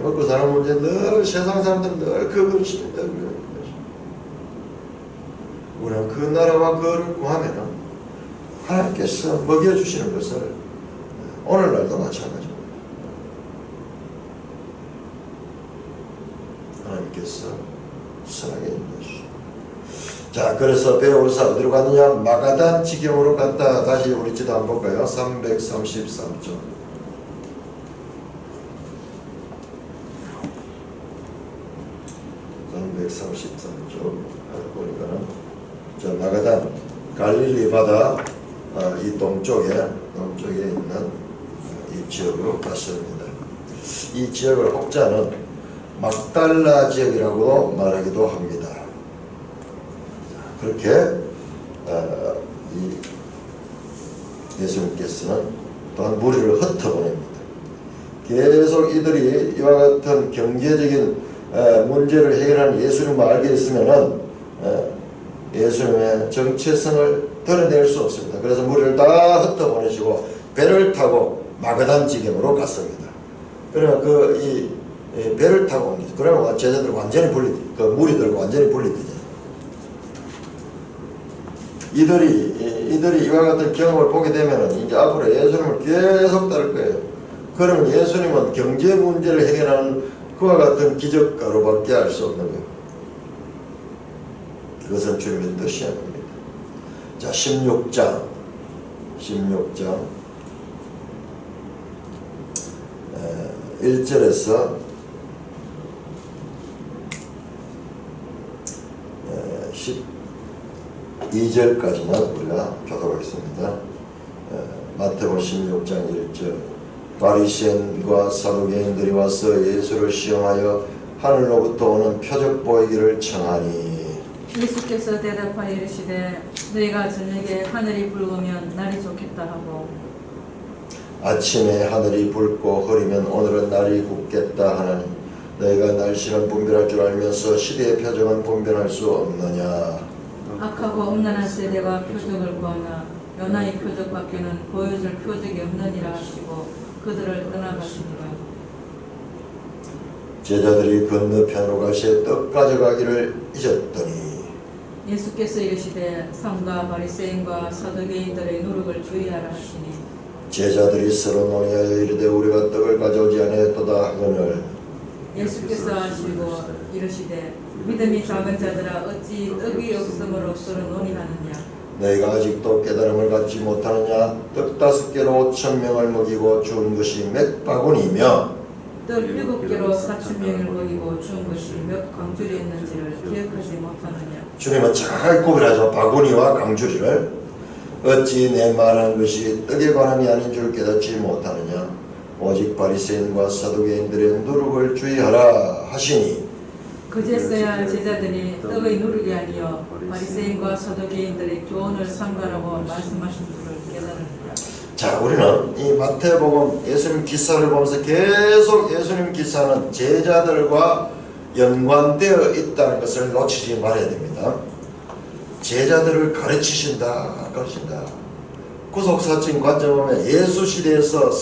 먹고 사는 문제 늘 세상 사람들은 늘 그것입니다. 우리는 그 나라와 그를 구하면 하나님께서 먹여주시는 것을 오늘날도 마찬가지입니다. 하나님께서 선하게 인도하시죠. 자, 그래서 베오사 어디로 갔느냐? 마가단 지경으로 갔다. 다시 우리 지도 한번 볼까요? 333쪽. 333쪽 보니까는 자, 마가단 갈릴리 바다 이 동쪽에 있는 이 지역으로 갔습니다. 이 지역을 혹자는 막달라 지역이라고 말하기도 합니다. 그렇게 예수님께서는 또한 무리를 흩어보냅니다. 계속 이들이 이와 같은 경제적인 문제를 해결하는 예수님을 알게 됐으면은 예수님의 정체성을 드러낼 수 없습니다. 그래서 무리를 다 흩어보내시고 배를 타고 마가단 지경으로 갔습니다. 그러면 이 배를 타고 옵니다. 그러면 제자들 완전히 그 무리들과 완전히 분리되죠. 이들이 이와 같은 경험을 보게 되면은 이제 앞으로 예수님을 계속 따를 거예요. 그러면 예수님은 경제 문제를 해결하는 그와 같은 기적가로밖에 알 수 없는 거예요. 그것은 주님의 뜻이 아닙니다. 자, 16장 1절에서 12절까지만 우리가 교독하겠습니다. 마태복음 16장 1절 바리새인과 사두개인들이 와서 예수를 시험하여 하늘로부터 오는 표적 보이기를 청하니 예수께서 대답하여 이르시되 너희가 저녁에 하늘이 붉으면 날이 좋겠다 하고 아침에 하늘이 붉고 흐리면 오늘은 날이 굳겠다 하나니 너희가 날씨는 분별할 줄 알면서 시대의 표적은 분별할 수 없느냐. 악하고 음란한 세대가 표적을 구하나 요나의 표적밖에는 보여줄 표적이 없느니라 하시고 그들을 떠나가시니라. 제자들이 건너편으로 가시에 떡 가져가기를 잊었더니 예수께서 이르시되 삼가 바리새인과 사두개인들의 누룩을 주의하라 하시니 제자들이 서로 논의하여 이르되 우리가 떡을 가져오지 아니하였도다 하거늘 예수께서 하시고 이르시되 믿음이 작은 자들아 어찌 떡이 없음으로 서로 논의하느냐. 너희가 아직도 깨달음을 갖지 못하느냐. 떡 5개로 5,000명을 먹이고 준 것이 몇 바구니며 떡 7개로 4,000명을 먹이고 준 것이 몇 강줄이었는지를 기억하지 못하느냐. 주님은 잘 구별하죠. 바구니와 강주리를. 어찌 내 말한 것이 떡에 관함이 아닌 줄 깨닫지 못하느냐. 오직 바리새인과 사두개인들의 누룩을 주의하라 하시니 그제서야 할 제자들이 떡의 누룩이 아니여 바리새인과 사두개인들의 교훈을 삼가라고 말씀하신 줄을 깨달으니라. 자, 우리는 이 마태복음 예수님 기사를 보면서 계속 예수님 기사는 제자들과 연관되어 있다는 것을 놓치지 말아야 됩니다. 제자들을 가르치신다. 구속사진 관점 보면 예수시대에서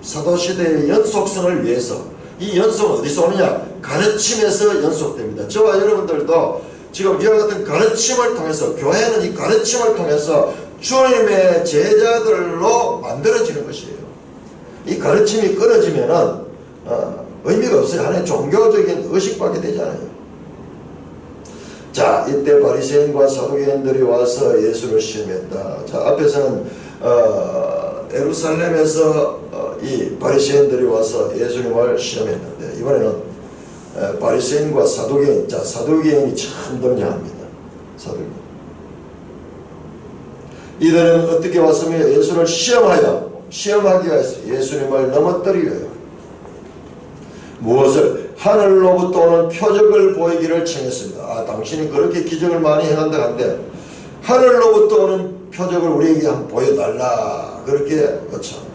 사도시대의 연속성을 위해서 이 연속은 어디서 오느냐? 가르침에서 연속됩니다. 저와 여러분들도 지금 이와 같은 가르침을 통해서 교회는 이 가르침을 통해서 주님의 제자들로 만들어지는 것이에요. 이 가르침이 끊어지면은 의미가 없어요. 하나의 종교적인 의식밖에 되지 않아요. 자, 이때 바리새인과 사두개인들이 와서 예수를 시험했다. 자, 앞에서는 예루살렘에서 이 바리새인들이 와서 예수님을 시험했는데 이번에는 바리새인과 사두개인. 자, 사두개인이 참 등장합니다. 사두개인. 이들은 어떻게 왔으며 예수를 시험하기 위해서 예수님을 넘어뜨리기 위하여 무엇을? 하늘로부터 오는 표적을 보이기를 청했습니다. 당신이 그렇게 기적을 많이 행한다 한데 하늘로부터 오는 표적을 우리에게 한번 보여달라. 그렇게 요청합니다.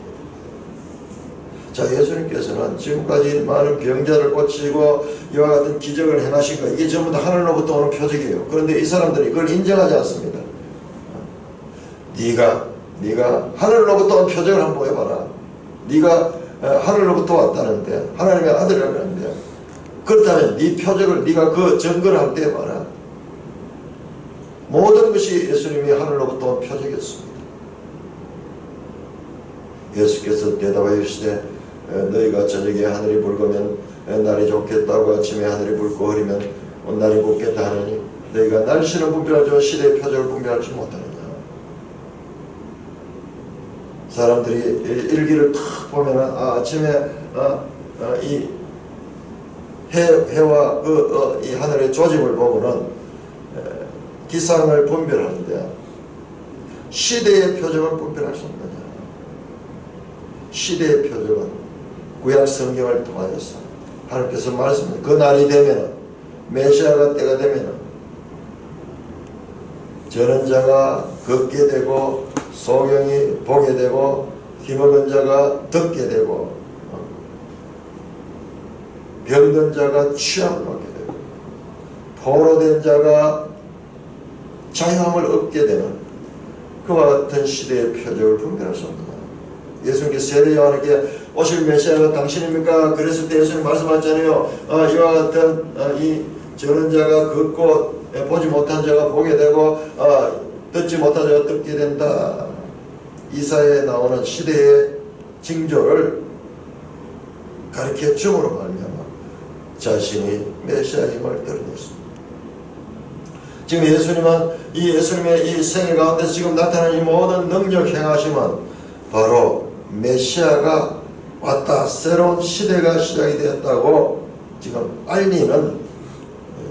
자, 예수님께서는 지금까지 많은 병자를 고치고 이와 같은 기적을 행하신 거, 이게 전부 다 하늘로부터 오는 표적이에요. 그런데 이 사람들이 그걸 인정하지 않습니다. 네가 하늘로부터 온 표적을 한번 해봐라. 네가 하늘로부터 왔다는데, 하나님의 아들이라는데, 그렇다면 네 표적을, 네가 그 증거를 한번 해봐라. 모든 것이 예수님이 하늘로부터 온 표적이었습니다. 예수께서 대답하여 이르시되 너희가 저녁에 하늘이 붉으면 날이 좋겠다고 아침에 하늘이 붉고 흐리면 날이 곱겠다 하느니 너희가 날씨는 분별하지만 시대의 표적을 분별하지 못하느냐. 사람들이 일기를 탁 보면은 아침에 이 해와 이 하늘의 조짐을 보고는 기상을 분별하는데 시대의 표적을 분별할 수 없느냐. 시대의 표적은 구약 성경을 통하여서 하나님께서 말씀하신 그 날이 되면은, 메시아가 때가 되면은 저는 자가 걷게 되고 소경이 보게 되고 힘없는 자가 듣게 되고 병든 자가 취함을 받게 되고 포로된 자가 자유함을 얻게 되는 그와 같은 시대의 표적을 분별할 수 없는 거예요. 예수님께서 세례 요한에게 오실 메시아가 당신입니까? 그랬을 때 예수님 말씀하셨잖아요. 이와 같은 이 저는 자가 걷고 보지 못한 자가 보게 되고 듣지 못한 자가 듣게 된다. 이사야에 나오는 시대의 징조를 가르쳐 줌으로 말미암아 자신이 메시아임을 드러냈습니다. 지금 예수님의 이 생애 가운데서 지금 나타나는 이 모든 능력 행하심은 바로 메시아가 왔다, 새로운 시대가 시작이 되었다고 지금 알리는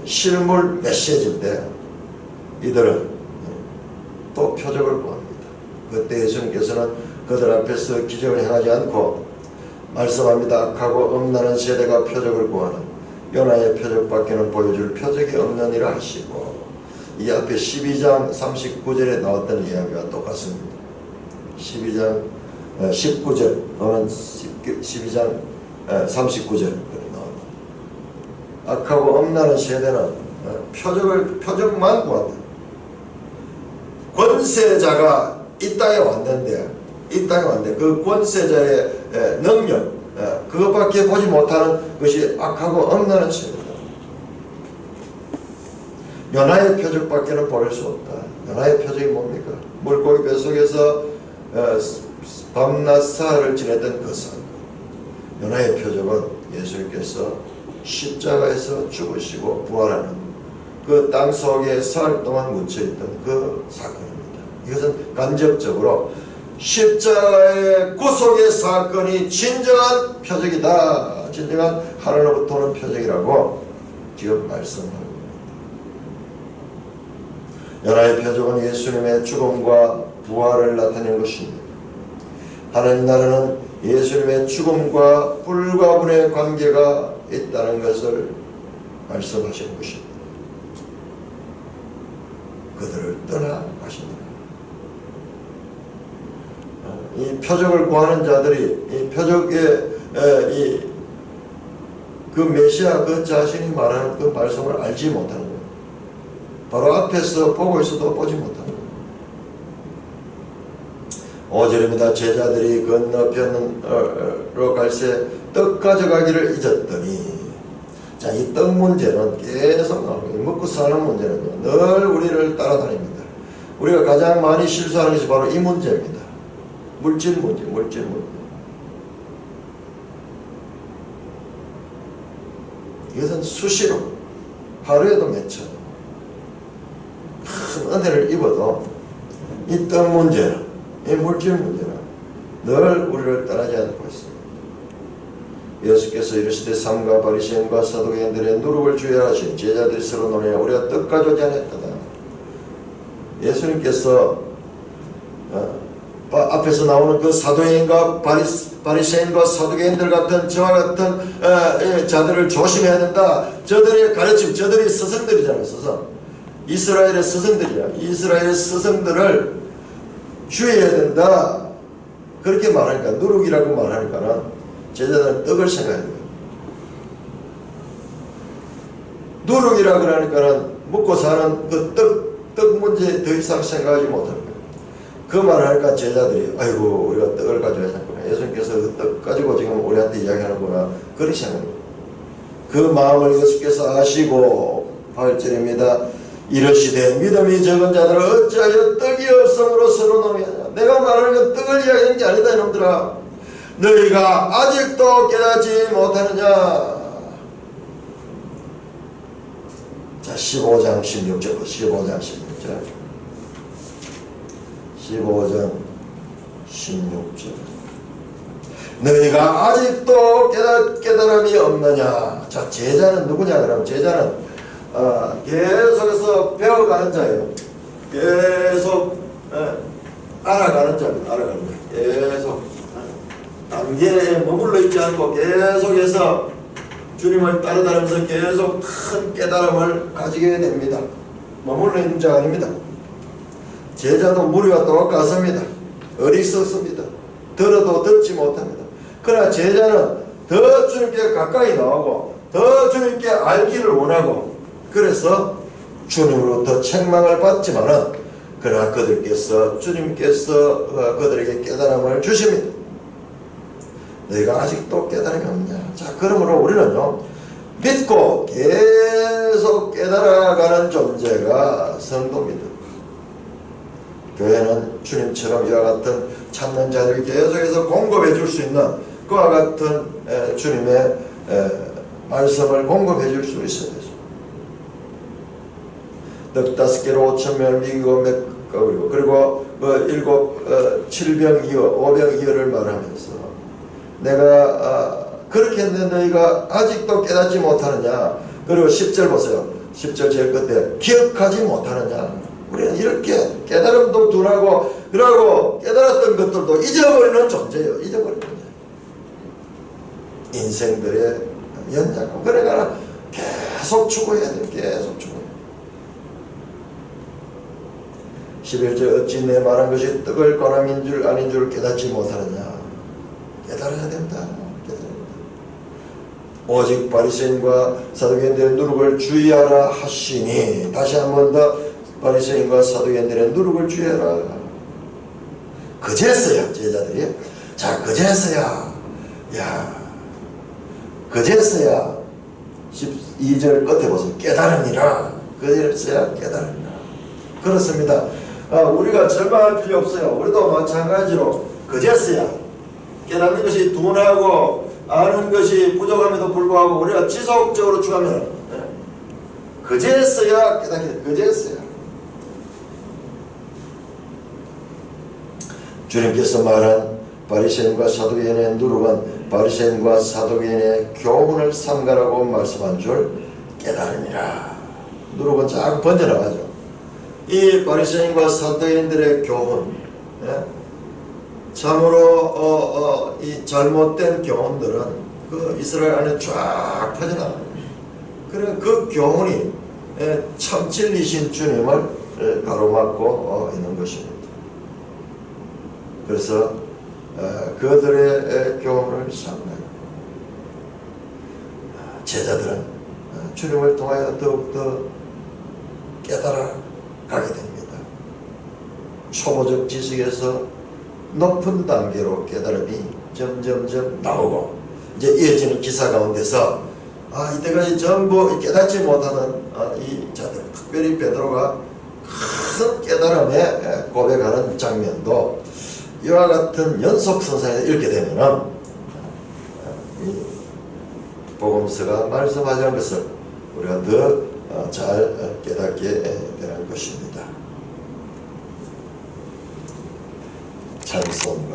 실물 메시지인데, 이들은 또 표적을 구합니다. 그때 예수님께서는 그들 앞에서 기적을 행하지 않고 말씀합니다. 악하고 엄나는 세대가 표적을 구하는 요나의 표적밖에는 보여줄 표적이 없느니라 하시고, 이 앞에 12장 39절에 나왔던 이야기와 똑같습니다. 12장 19절 또는 12장 39절 나옵니다. 악하고 엄나는 세대는 표적만 구한다. 권세자가 이 땅에 왔는데 그 권세자의 능력, 그것밖에 보지 못하는 것이 악하고 엄나는 세대다. 요나의 표적밖에는 보일 수 없다. 요나의 표적이 뭡니까? 물고기 뱃속에서 밤낮 사흘을 지냈던 그 사건. 요나의 표적은 예수님께서 십자가에서 죽으시고 부활하는 그 땅 속에 사흘 동안 묻혀있던 그 사건입니다. 이것은 간접적으로 십자가의 구속의 사건이 진정한 표적이다. 진정한 하늘로부터 오는 표적이라고 지금 말씀합니다. 요나의 표적은 예수님의 죽음과 부활을 나타내는 것입니다. 하나님 나라는 예수님의 죽음과 불가분의 관계가 있다는 것을 말씀하시는 것입니다. 그들을 떠나 가십니다. 이 표적을 구하는 자들이 이 표적의 그 메시아 그 자신이 말하는 그 말씀을 알지 못하는 거예요. 바로 앞에서 보고 있어도 보지 못하는 거예요. 5절입니다. 제자들이 건너편으로 갈새 떡 가져가기를 잊었더니, 자, 이 떡 문제는 계속 나옵니다. 먹고 사는 문제는요, 늘 우리를 따라다닙니다. 우리가 가장 많이 실수하는 것이 바로 이 문제입니다. 물질 문제. 이것은 수시로, 하루에도 몇 천, 큰 은혜를 입어도 이 떡 문제는, 이 물질 문제는 늘 우리를 떠나지 않고 있습니다. 예수께서 이르시되 삼가 바리새인과 사두개인들의 누룩을 주의하신 제자들이 서로 논하여 우리가 떡 가져오지 않았다. 예수님께서 앞에서 나오는 그 사도행과 바리새인과 사두개인들 같은 저와 같은 자들을 조심해야 된다. 저들의 가르침, 저들이 스승들이잖아요. 스승. 이스라엘의 스승들이야. 이스라엘의 스승들을 주의해야 된다. 그렇게 말하니까, 누룩이라고 말하니까는 제자들은 떡을 생각해야 돼요. 누룩이라 그러니까는 먹고 사는 그 떡 문제에 더 이상 생각하지 못하는 거예요. 그 말을 하니까 제자들이 아이고 우리가 떡을 가져야 하구나. 예수님께서 그 떡 가지고 지금 우리한테 이야기하는구나. 그렇게 생각합니다. 그 마음을 예수께서 아시고 8절입니다. 이르시되 믿음이 적은 자들은 어찌하여 떡이 없음으로 서로 논의하냐. 내가 말하는 건 떡을 이야기하는 게 아니다 이놈들아. 너희가 아직도 깨닫지 못하느냐. 자 15장 16절 15장 16절 15장 16절 너희가 아직도 깨달음이 없느냐. 자 제자는 누구냐. 그럼 제자는 계속해서 배워가는 자예요. 계속 알아가는 자입니다. 알아가는 자. 계속 단계에 머물러 있지 않고 계속해서 주님을 따라다니면서 계속 큰 깨달음을 가지게 됩니다. 머물러 있는 자가 아닙니다. 제자도 무리와 똑같습니다. 어리석습니다. 들어도 듣지 못합니다. 그러나 제자는 더 주님께 가까이 나오고 더 주님께 알기를 원하고 그래서 주님으로부터 책망을 받지만은 그러나 주님께서 그들에게 깨달음을 주십니다. 너희가 아직도 깨달음이 없냐. 자 그러므로 우리는요 믿고 계속 깨달아가는 존재가 성도입니다. 교회는 주님처럼 이와 같은 찾는 자들이 계속해서 공급해 줄 수 있는 그와 같은 주님의 말씀을 공급해 줄 수 있어야 되죠. 떡 5개로 5,000명을 먹이고 그리고 7병 2어 5병 2어를 말하면서 내가 그렇게 했는데 너희가 아직도 깨닫지 못하느냐. 그리고 10절 보세요. 10절 제일 끝에 기억하지 못하느냐. 우리는 이렇게 깨달음도 둔하고 그러고 깨달았던 것들도 잊어버리는 존재예요. 잊어버리는 존재. 인생들의 연장. 그러니까 계속 추구해야 돼요. 계속 추구해야 돼요. 11절 어찌 내 말한 것이 떡을 권함인 줄 아닌 줄 깨닫지 못하느냐. 깨달아야 된다. 깨달아야 된다. 오직 바리새인과 사두개인들의 누룩을 주의하라 하시니 다시 한 번 더 바리새인과 사두개인들의 누룩을 주의하라. 그제서야 제자들이 자 그제서야 그제서야 12절 끝에 보세요. 깨달으니라. 그제서야 깨달으니라. 그렇습니다. 우리가 절망할 필요 없어요. 우리도 마찬가지로 그제서야 깨닫는 것이 둔하고 아는 것이 부족함에도 불구하고 우리가 지속적으로 추구하면 그제서야 깨닫게 그제서야. 주님께서 말한 바리새인과 사두개인의 누룩은 바리새인과 사두개인의 교훈을 삼가라고 말씀한 줄 깨달음이라. 누룩은 자꾸 번져나가죠. 이 바리새인과 사두개인들의 교훈 참으로 이 잘못된 교훈들은 그 이스라엘 안에 쫙 퍼져나갑니다. 그래 그 교훈이 참 진리신 주님을 가로막고 있는 것입니다. 그래서 그들의 교훈을 삼가요. 제자들은 주님을 통하여 더욱더 깨달아 가게 됩니다. 초보적 지식에서 높은 단계로 깨달음이 점점점 나오고 이제 이어지는 기사 가운데서 이때까지 전부 깨닫지 못하는 이 자들 특별히 베드로가 큰 깨달음에 고백하는 장면도 이와 같은 연속선상에서 읽게 되면은 이 복음서가 말씀하자는 것을 우리가 더 잘 깨닫게 되는 것입니다. 찬송